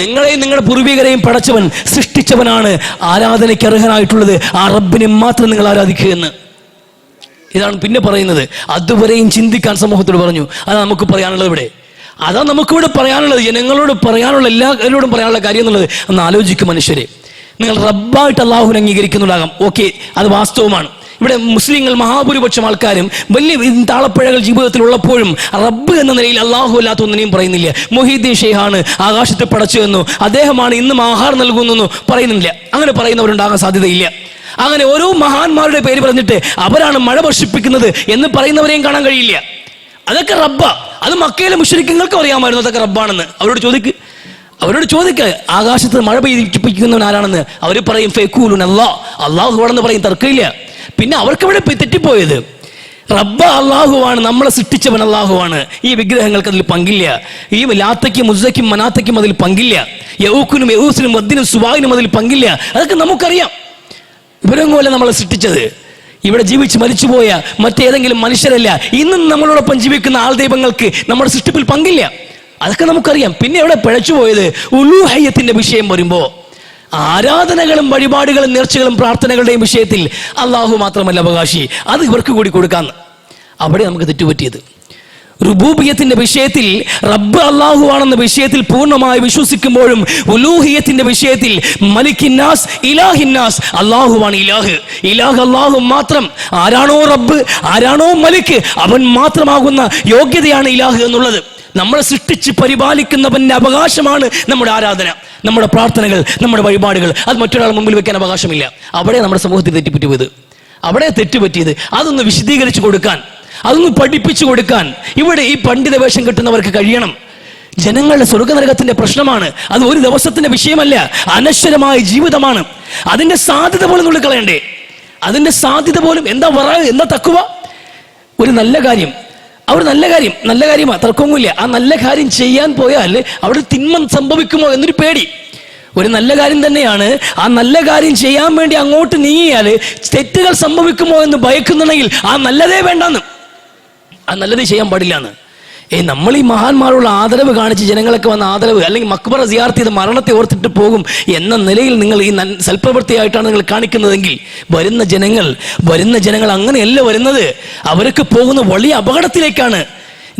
നിങ്ങളെയും നിങ്ങളുടെ പൂർവികരെയും പടച്ചവൻ, സൃഷ്ടിച്ചവനാണ് ആരാധനയ്ക്ക് അർഹനായിട്ടുള്ളത്. ആ റബ്ബിനെ മാത്രം നിങ്ങൾ ആരാധിക്കുക എന്ന്. ഇതാണ് പിന്നെ പറയുന്നത്. അതുവരെയും ചിന്തിക്കാൻ സമൂഹത്തോട് പറഞ്ഞു. അതാണ് നമുക്ക് പറയാനുള്ളത് ഇവിടെ. അതാണ് നമുക്കിവിടെ പറയാനുള്ളത്. ജനങ്ങളോട് പറയാനുള്ള, എല്ലാവരോടും പറയാനുള്ള കാര്യം എന്നുള്ളത് ഒന്ന് ആലോചിക്കും മനുഷ്യരെ. നിങ്ങൾ റബ്ബായിട്ട് അള്ളാഹുവിനെ അംഗീകരിക്കുന്നുണ്ടാകാം, ഓക്കെ, അത് വാസ്തവമാണ്. ഇവിടെ മുസ്ലിങ്ങൾ മഹാഭൂരിപക്ഷം ആൾക്കാരും വലിയ താളപ്പിഴകൾ ജീവിതത്തിൽ ഉള്ളപ്പോഴും റബ്ബ് എന്ന നിലയിൽ അള്ളാഹു അല്ലാത്ത ഒന്നിനെയും പറയുന്നില്ല. മുഹീദ്ദീൻ ഷെയ്ഖാണ് ആകാശത്തെ പടച്ചു എന്നോ അദ്ദേഹമാണ് ഇന്നും ആഹാരം നൽകുന്നെന്നോ പറയുന്നില്ല. അങ്ങനെ പറയുന്നവരുണ്ടാകാൻ സാധ്യതയില്ല. അങ്ങനെ ഓരോ മഹാന്മാരുടെ പേര് പറഞ്ഞിട്ട് അവരാണ് മഴ വർഷിപ്പിക്കുന്നത് എന്ന് പറയുന്നവരെയും കാണാൻ കഴിയില്ല. അതൊക്കെ റബ്ബ. അത് മക്കയിലെ മുശ്രിക്കുകൾക്കും അറിയാമായിരുന്നു അതൊക്കെ റബ്ബാണെന്ന്. അവരോട് ചോദിക്ക ആകാശത്ത് മഴ പെയ്യിപ്പിക്കുന്നവൻ ആരാണെന്ന്. അവർ പറയും ഫയഖൂലുന അല്ലാഹു ആണെന്ന് പറയും, തർക്കമില്ല. പിന്നെ അവർക്ക് ഇവിടെ തെറ്റിപ്പോയത് റബ്ബ അള്ളാഹുവാണ്, നമ്മളെ സൃഷ്ടിച്ചവൻ അള്ളാഹുവാണ്. ഈ വിഗ്രഹങ്ങൾക്ക് അതിൽ പങ്കില്ല. ഈ ലാത്തയ്ക്കും മുസ്സയ്ക്കും മനാത്തയ്ക്കും അതിൽ പങ്കില്ല. യഊഖിനും യഊസിനും വദ്ദിനും സുവാഹിനും അതിൽ പങ്കില്ല. അതൊക്കെ നമുക്കറിയാം. ഇവരൊന്നുമല്ല നമ്മളെ സൃഷ്ടിച്ചത്. ഇവിടെ ജീവിച്ച് മരിച്ചുപോയ മറ്റേതെങ്കിലും മനുഷ്യരല്ല. ഇന്നും നമ്മളോടൊപ്പം ജീവിക്കുന്ന ആൾ ദൈവങ്ങൾക്ക് നമ്മുടെ സൃഷ്ടിപ്പിൽ പങ്കില്ല. അതൊക്കെ നമുക്കറിയാം. പിന്നെ ഇവിടെ പിഴച്ചുപോയത് ഉലൂഹിയ്യത്തിന്റെ വിഷയം വരുമ്പോൾ, ആരാധനകളും വഴിപാടുകളും നേർച്ചകളും പ്രാർത്ഥനകളുടെയും വിഷയത്തിൽ അള്ളാഹു മാത്രമല്ല അവകാശി, അത് ഇവർക്ക് കൂടി കൊടുക്കാന്ന്. അവിടെ നമുക്ക് തെറ്റുപറ്റിയത്. റുബൂബിയത്തിന്റെ വിഷയത്തിൽ റബ്ബ് അള്ളാഹു ആണെന്ന വിഷയത്തിൽ പൂർണ്ണമായി വിശ്വസിക്കുമ്പോഴും ഉലൂഹിയത്തിന്റെ വിഷയത്തിൽ മലിക്കിന്നാസ് ഇലാഹിന്നാസ്, അള്ളാഹുവാണ് ഇലാഹ്. ഇലാഹ് അള്ളാഹു മാത്രം. ആരാണോ റബ്ബ്, ആരാണോ മലിക്ക്, അവൻ മാത്രമാകുന്ന യോഗ്യതയാണ് ഇലാഹ് എന്നുള്ളത്. നമ്മളെ സൃഷ്ടിച്ച് പരിപാലിക്കുന്നവന്റെ അവകാശമാണ് നമ്മുടെ ആരാധന, നമ്മുടെ പ്രാർത്ഥനകൾ, നമ്മുടെ വഴിപാടുകൾ. അത് മറ്റൊരാൾ മുമ്പിൽ വെക്കാൻ അവകാശമില്ല. അവിടെ നമ്മുടെ സമൂഹത്തിൽ തെറ്റുപറ്റിയത്, അവിടെ തെറ്റുപറ്റിയത്. അതൊന്ന് വിശദീകരിച്ചു കൊടുക്കാൻ, അതൊന്ന് പഠിപ്പിച്ചു കൊടുക്കാൻ ഇവിടെ ഈ പണ്ഡിത വേഷം കിട്ടുന്നവർക്ക് കഴിയണം. ജനങ്ങളുടെ സ്വർഗനരകത്തിന്റെ പ്രശ്നമാണ്. അത് ഒരു ദിവസത്തിന്റെ വിഷയമല്ല, അനശ്വരമായ ജീവിതമാണ്. അതിന്റെ സാധ്യത പോലും നുള്ളിക്കളയണ്ടേ? അതിന്റെ സാധ്യത പോലും എന്താ തക്കുവ? ഒരു നല്ല കാര്യം, നല്ല കാര്യമാണ്, തർക്കമൊന്നുമില്ല. ആ നല്ല കാര്യം ചെയ്യാൻ പോയാൽ അവിടെ തിന്മ സംഭവിക്കുമോ എന്നൊരു പേടി. ഒരു നല്ല കാര്യം തന്നെയാണ്. ആ നല്ല കാര്യം ചെയ്യാൻ വേണ്ടി അങ്ങോട്ട് നീങ്ങിയാൽ തെറ്റുകൾ സംഭവിക്കുമോ എന്ന് ഭയക്കുന്നുണ്ടെങ്കിൽ ആ നല്ലതേ വേണ്ടെന്ന്, ആ നല്ലതേ ചെയ്യാൻ പാടില്ല എന്ന്. നമ്മൾ ഈ മഹാന്മാരുള്ള ആദരവ് കാണിച്ച് ജനങ്ങളൊക്കെ വന്ന ആദരവ്, അല്ലെങ്കിൽ മക്ബറ സിയാറത്ത് ചെയ്ത് മരണത്തെ ഓർത്തിട്ട് പോകും എന്ന നിലയിൽ നിങ്ങൾ ഈ സൽപ്രവൃത്തിയായിട്ടാണ് നിങ്ങൾ കാണിക്കുന്നതെങ്കിൽ വരുന്ന ജനങ്ങൾ അങ്ങനെയല്ല വരുന്നത്. അവരൊക്കെ പോകുന്ന വലിയ അപകടത്തിലേക്കാണ്.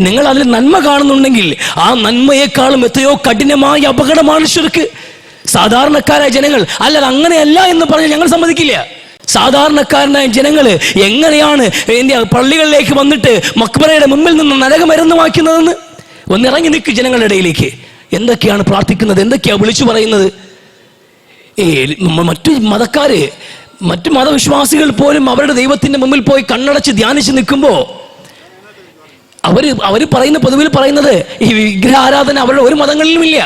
നിങ്ങൾ അതിൽ നന്മ കാണുന്നുണ്ടെങ്കിൽ ആ നന്മയെക്കാളും എത്രയോ കഠിനമായ അപകടമാണ് ശിർക്ക്. സാധാരണക്കാരായ ജനങ്ങൾ അല്ലാതെ അങ്ങനെയല്ല എന്ന് പറഞ്ഞ് ഞങ്ങൾ സമ്മതിക്കില്ല. സാധാരണക്കാരനായ ജനങ്ങൾ എങ്ങനെയാണ് പള്ളികളിലേക്ക് വന്നിട്ട് മക്ബറയുടെ മുമ്പിൽ നിന്ന് നരകം മരുന്നുമാക്കുന്നതെന്ന് ഒന്നിറങ്ങി നിൽക്ക് ജനങ്ങളുടെ ഇടയിലേക്ക്. എന്തൊക്കെയാണ് പ്രാർത്ഥിക്കുന്നത്, എന്തൊക്കെയാണ് വിളിച്ചു പറയുന്നത്? മറ്റു മതക്കാര്, മറ്റു മതവിശ്വാസികൾ പോലും അവരുടെ ദൈവത്തിന്റെ മുമ്പിൽ പോയി കണ്ണടച്ച് ധ്യാനിച്ച് നിൽക്കുമ്പോൾ അവര് പറയുന്ന, പൊതുവിൽ പറയുന്നത് ഈ വിഗ്രഹ ആരാധന അവരുടെ ഒരു മതങ്ങളിലും ഇല്ല.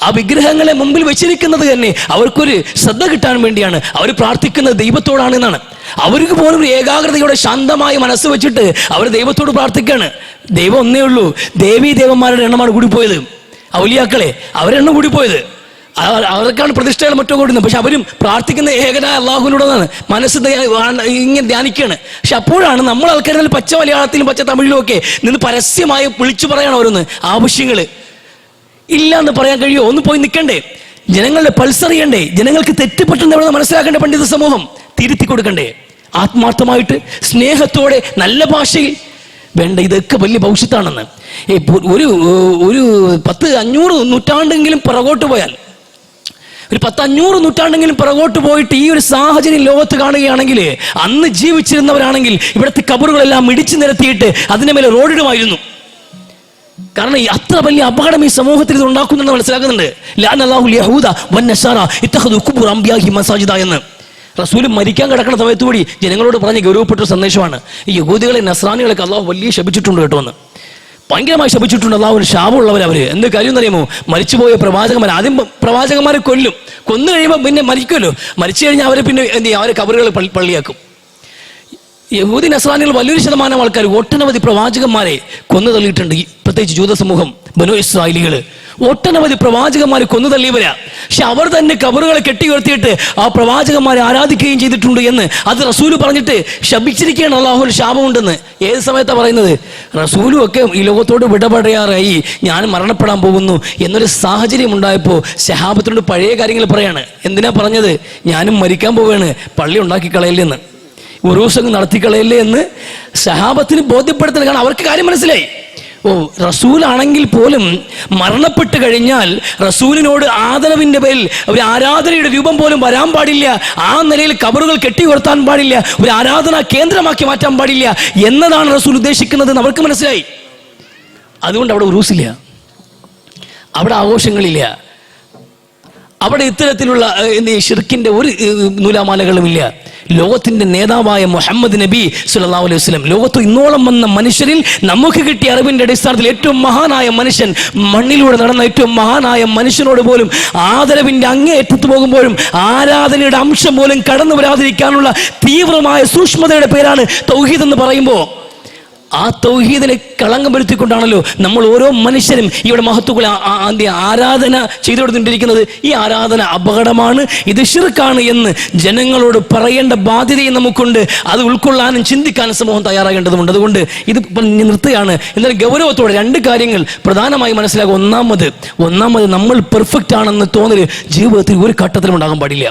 ആ വിഗ്രഹങ്ങളെ മുമ്പിൽ വെച്ചിരിക്കുന്നത് തന്നെ അവർക്കൊരു ശ്രദ്ധ കിട്ടാൻ വേണ്ടിയാണ്. അവർ പ്രാർത്ഥിക്കുന്നത് ദൈവത്തോടാണ് എന്നാണ്. അവർക്ക് പോലും ഏകാഗ്രതയോടെ ശാന്തമായി മനസ്സ് വെച്ചിട്ട് അവർ ദൈവത്തോട് പ്രാർത്ഥിക്കുകയാണ്. ദൈവം ഒന്നേ ഉള്ളൂ. ദേവീ ദേവന്മാരുടെ എണ്ണമാണ് കൂടിപ്പോയത്. ഔലിയാക്കളെ അവരെണ്ണം കൂടിപ്പോയത്. അവർക്കാണ് പ്രതിഷ്ഠകൾ മറ്റോ കൂടുന്നത്. പക്ഷെ അവരും പ്രാർത്ഥിക്കുന്ന ഏകനായ അള്ളാഹുവിനോടാണ് മനസ്സ് ഇങ്ങനെ ധ്യാനിക്കുകയാണ്. പക്ഷെ അപ്പോഴാണ് നമ്മൾ ആൾക്കാരിൽ പച്ച മലയാളത്തിലും പച്ച തമിഴിലും ഒക്കെ നിന്ന് പരസ്യമായി വിളിച്ചു പറയണം ഓരോന്ന് ആവശ്യങ്ങൾ. ഇല്ല എന്ന് പറയാൻ കഴിയുമോ? ഒന്ന് പോയി നിൽക്കണ്ടേ? ജനങ്ങളുടെ പൾസറിയണ്ടേ? ജനങ്ങൾക്ക് തെറ്റുപറ്റുന്ന എവിടെ മനസ്സിലാക്കേണ്ട പണ്ഡിത സമൂഹം തിരുത്തി കൊടുക്കണ്ടേ? ആത്മാർത്ഥമായിട്ട് സ്നേഹത്തോടെ നല്ല ഭാഷയിൽ വേണ്ട. ഇതൊക്കെ വലിയ ഭവിഷ്യത്താണെന്ന്. ഒരു 10-500 നൂറ്റാണ്ടെങ്കിലും പിറകോട്ട് പോയാൽ, ഒരു 10-500 നൂറ്റാണ്ടെങ്കിലും പിറകോട്ട് പോയിട്ട് ഈ ഒരു സാഹചര്യം ലോകത്ത് കാണുകയാണെങ്കിൽ, അന്ന് ജീവിച്ചിരുന്നവരാണെങ്കിൽ ഇവിടുത്തെ കബറുകളെല്ലാം ഇടിച്ചു നിരത്തിയിട്ട് അതിന്റെ മേലെ റോഡിടുമായിരുന്നു. കാരണം അത്ര വലിയ അപകടം ഈ സമൂഹത്തിൽ ഇത് ഉണ്ടാക്കുന്നുണ്ടെന്ന് മനസ്സിലാക്കുന്നുണ്ട്. എന്ന് റസൂൽ മരിക്കാൻ കിടക്കുന്ന സമയത്ത് കൂടി ജനങ്ങളോട് പറഞ്ഞ് ഗൗരവപ്പെട്ട സന്ദേശമാണ്. ഈ യഹൂദികളെ നസ്രാനികളൊക്കെ അള്ളാഹു വലിയ ശപിച്ചിട്ടുണ്ട് കേട്ടോ എന്ന്. ഭയങ്കരമായി ശപിച്ചിട്ടുണ്ട്. അള്ളാഹു ഒരു ശാപമുള്ളവരവര്. എന്ത് കാര്യം എന്നറിയുമോ? മരിച്ചുപോയ പ്രവാചകന്മാർ ആദ്യം പ്രവാചകന്മാരെ കൊന്നു കഴിയുമ്പോൾ പിന്നെ മരിക്കുമല്ലോ. മരിച്ചു കഴിഞ്ഞാൽ അവരെ പിന്നെ എന്ത് ചെയ്യും? അവരെ കബറുകൾ പള്ളിയാക്കും. യഹൂദി നസ്രാനികൾ വലിയൊരു ശതമാനം ആൾക്കാർ ഒട്ടനവധി പ്രവാചകന്മാരെ കൊന്നു തള്ളിയിട്ടുണ്ട്. പ്രത്യേകിച്ച് ജൂത സമൂഹം, ബനു ഇസ്രായേലികള് ഒട്ടനവധി പ്രവാചകന്മാരെ കൊന്നു തള്ളിയവരാ. പക്ഷെ അവർ തന്നെ കബറുകളെ കെട്ടി ഉയർത്തിയിട്ട് ആ പ്രവാചകന്മാരെ ആരാധിക്കുകയും ചെയ്തിട്ടുണ്ട് എന്ന് അത് റസൂല് പറഞ്ഞിട്ട് ശപിച്ചിരിക്കുകയാണ്. അള്ളാഹുവിന് ശാപമുണ്ടെന്ന്. ഏത് സമയത്താണ് പറയുന്നത്? റസൂലും ഒക്കെ ഈ ലോകത്തോട് വിടപടയാറായി, ഞാൻ മരണപ്പെടാൻ പോകുന്നു എന്നൊരു സാഹചര്യം ഉണ്ടായപ്പോൾ സഹാബത്തിനോട് പഴയ കാര്യങ്ങൾ പറയാണ്. എന്തിനാ പറഞ്ഞത്? ഞാനും മരിക്കാൻ പോവുകയാണ്, പള്ളി ഉണ്ടാക്കി കളയില്ലെന്ന്, ഉറൂസങ്ങ് നടത്തിക്കളയല്ലേ എന്ന് സഹാബത്തിന് ബോധ്യപ്പെടുത്തുന്നത്. കാരണം അവർക്ക് കാര്യം മനസ്സിലായി. റസൂലാണെങ്കിൽ പോലും മരണപ്പെട്ട് കഴിഞ്ഞാൽ റസൂലിനോട് ആദരവിന്റെ പേരിൽ ഒരു ആരാധനയുടെ രൂപം പോലും വരാൻ പാടില്ല. ആ നിലയിൽ കബറുകൾ കെട്ടി ഉയർത്താൻ പാടില്ല. ഒരു ആരാധനാ കേന്ദ്രമാക്കി മാറ്റാൻ പാടില്ല എന്നതാണ് റസൂൽ ഉദ്ദേശിക്കുന്നത് എന്ന് അവർക്ക് മനസ്സിലായി. അതുകൊണ്ട് അവിടെ ഉറൂസില്ല, അവിടെ ആഘോഷങ്ങളില്ല, അവിടെ ഇത്തരത്തിലുള്ള ഷിർക്കിന്റെ ഒരു നൂലാമാലകളുമില്ല. ലോകത്തിന്റെ നേതാവായ മുഹമ്മദ് നബി സല്ലല്ലാഹു അലൈഹി വസല്ലം, ലോകത്ത് ഇന്നോളം വന്ന മനുഷ്യരിൽ നമുക്ക് കിട്ടിയ അറിവിന്റെ അടിസ്ഥാനത്തിൽ ഏറ്റവും മഹാനായ മനുഷ്യൻ, മണ്ണിലൂടെ നടന്ന ഏറ്റവും മഹാനായ മനുഷ്യനോട് പോലും ആദരവിന്റെ അങ്ങേയറ്റത്ത് പോകുമ്പോഴും ആരാധനയുടെ അംശം പോലും കടന്നു വരാതിരിക്കാനുള്ള തീവ്രമായ സൂക്ഷ്മതയുടെ പേരാണ് തൗഹീദ് എന്ന് പറയുമ്പോൾ, ആ തൗഹീദിനെ കളങ്കം വരുത്തിക്കൊണ്ടാണല്ലോ നമ്മൾ ഓരോ മനുഷ്യരും ഇവിടെ മഹത്തുക്കളെ ആരാധന ചെയ്തുകൊണ്ടിരിക്കുന്നത്. ഈ ആരാധന അപകടമാണ്, ഇത് ശിർക്കാണ് എന്ന് ജനങ്ങളോട് പറയേണ്ട ബാധ്യതയും നമുക്കുണ്ട്. അത് ഉൾക്കൊള്ളാനും ചിന്തിക്കാനും സമൂഹം തയ്യാറാകേണ്ടതുണ്ട്. അതുകൊണ്ട് ഇത് നിർത്തുകയാണ്. എന്നാലും ഗൗരവത്തോടെ രണ്ട് കാര്യങ്ങൾ പ്രധാനമായി മനസ്സിലാക്കുക. ഒന്നാമത് നമ്മൾ പെർഫെക്റ്റ് ആണെന്ന് തോന്നൽ ജീവിതത്തിൽ ഒരു ഘട്ടത്തിലും ഉണ്ടാകാൻ പാടില്ല.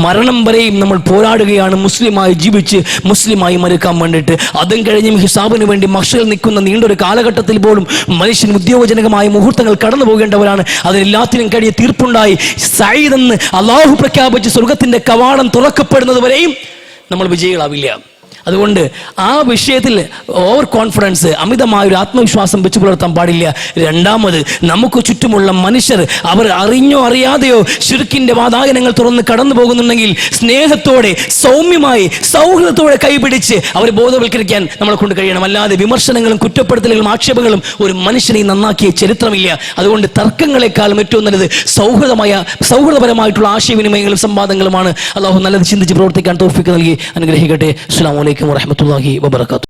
മരണം വരെയും നമ്മൾ പോരാടുകയാണ് മുസ്ലിമായി ജീവിച്ച് മുസ്ലിമായി മരിക്കാൻ വേണ്ടിയിട്ട്. അതും കഴിഞ്ഞും ഹിസാബിന് വേണ്ടി മഹ്ശറിൽ നിൽക്കുന്ന നീണ്ടൊരു കാലഘട്ടത്തിൽ പോലും മനുഷ്യൻ ഉദ്യോഗജനകമായ മുഹൂർത്തങ്ങൾ കടന്നു പോകേണ്ടവരാണ്. അതിനെല്ലാത്തിനും കഴിയ തീർപ്പുണ്ടായി സഈദ് എന്ന് അള്ളാഹു പ്രഖ്യാപിച്ച് സ്വർഗത്തിന്റെ കവാടം തുറക്കപ്പെടുന്നത് വരെയും നമ്മൾ വിജയികളാവില്ല. അതുകൊണ്ട് ആ വിഷയത്തിൽ ഓവർ കോൺഫിഡൻസ്, അമിതമായൊരു ആത്മവിശ്വാസം വെച്ച് പുലർത്താൻ പാടില്ല. രണ്ടാമത്, നമുക്ക് ചുറ്റുമുള്ള മനുഷ്യർ അവർ അറിഞ്ഞോ അറിയാതെയോ ശിർക്കിന്റെ വാതായനങ്ങൾ തുറന്ന് കടന്നു പോകുന്നുണ്ടെങ്കിൽ സ്നേഹത്തോടെ സൗമ്യമായി സൗഹൃദത്തോടെ കൈപിടിച്ച് അവരെ ബോധവൽക്കരിക്കാൻ നമ്മളെ കൊണ്ട് കഴിയണം. അല്ലാതെ വിമർശനങ്ങളും കുറ്റപ്പെടുത്തലുകളും ആക്ഷേപങ്ങളും ഒരു മനുഷ്യനെ നന്നാക്കിയ ചരിത്രമില്ല. അതുകൊണ്ട് തർക്കങ്ങളെക്കാളും ഏറ്റവും നല്ലത് സൗഹൃദപരമായിട്ടുള്ള ആശയവിനിമയങ്ങളും സംവാദങ്ങളുമാണ്. അള്ളാഹു നല്ലത് ചിന്തിച്ച് പ്രവർത്തിക്കാൻ തൗഫീഖ് നൽകി അനുഗ്രഹിക്കട്ടെ. അസ്സലാമു അലൈക്കും വറഹ്മത്തുള്ളാഹി വബറകാതുഹു.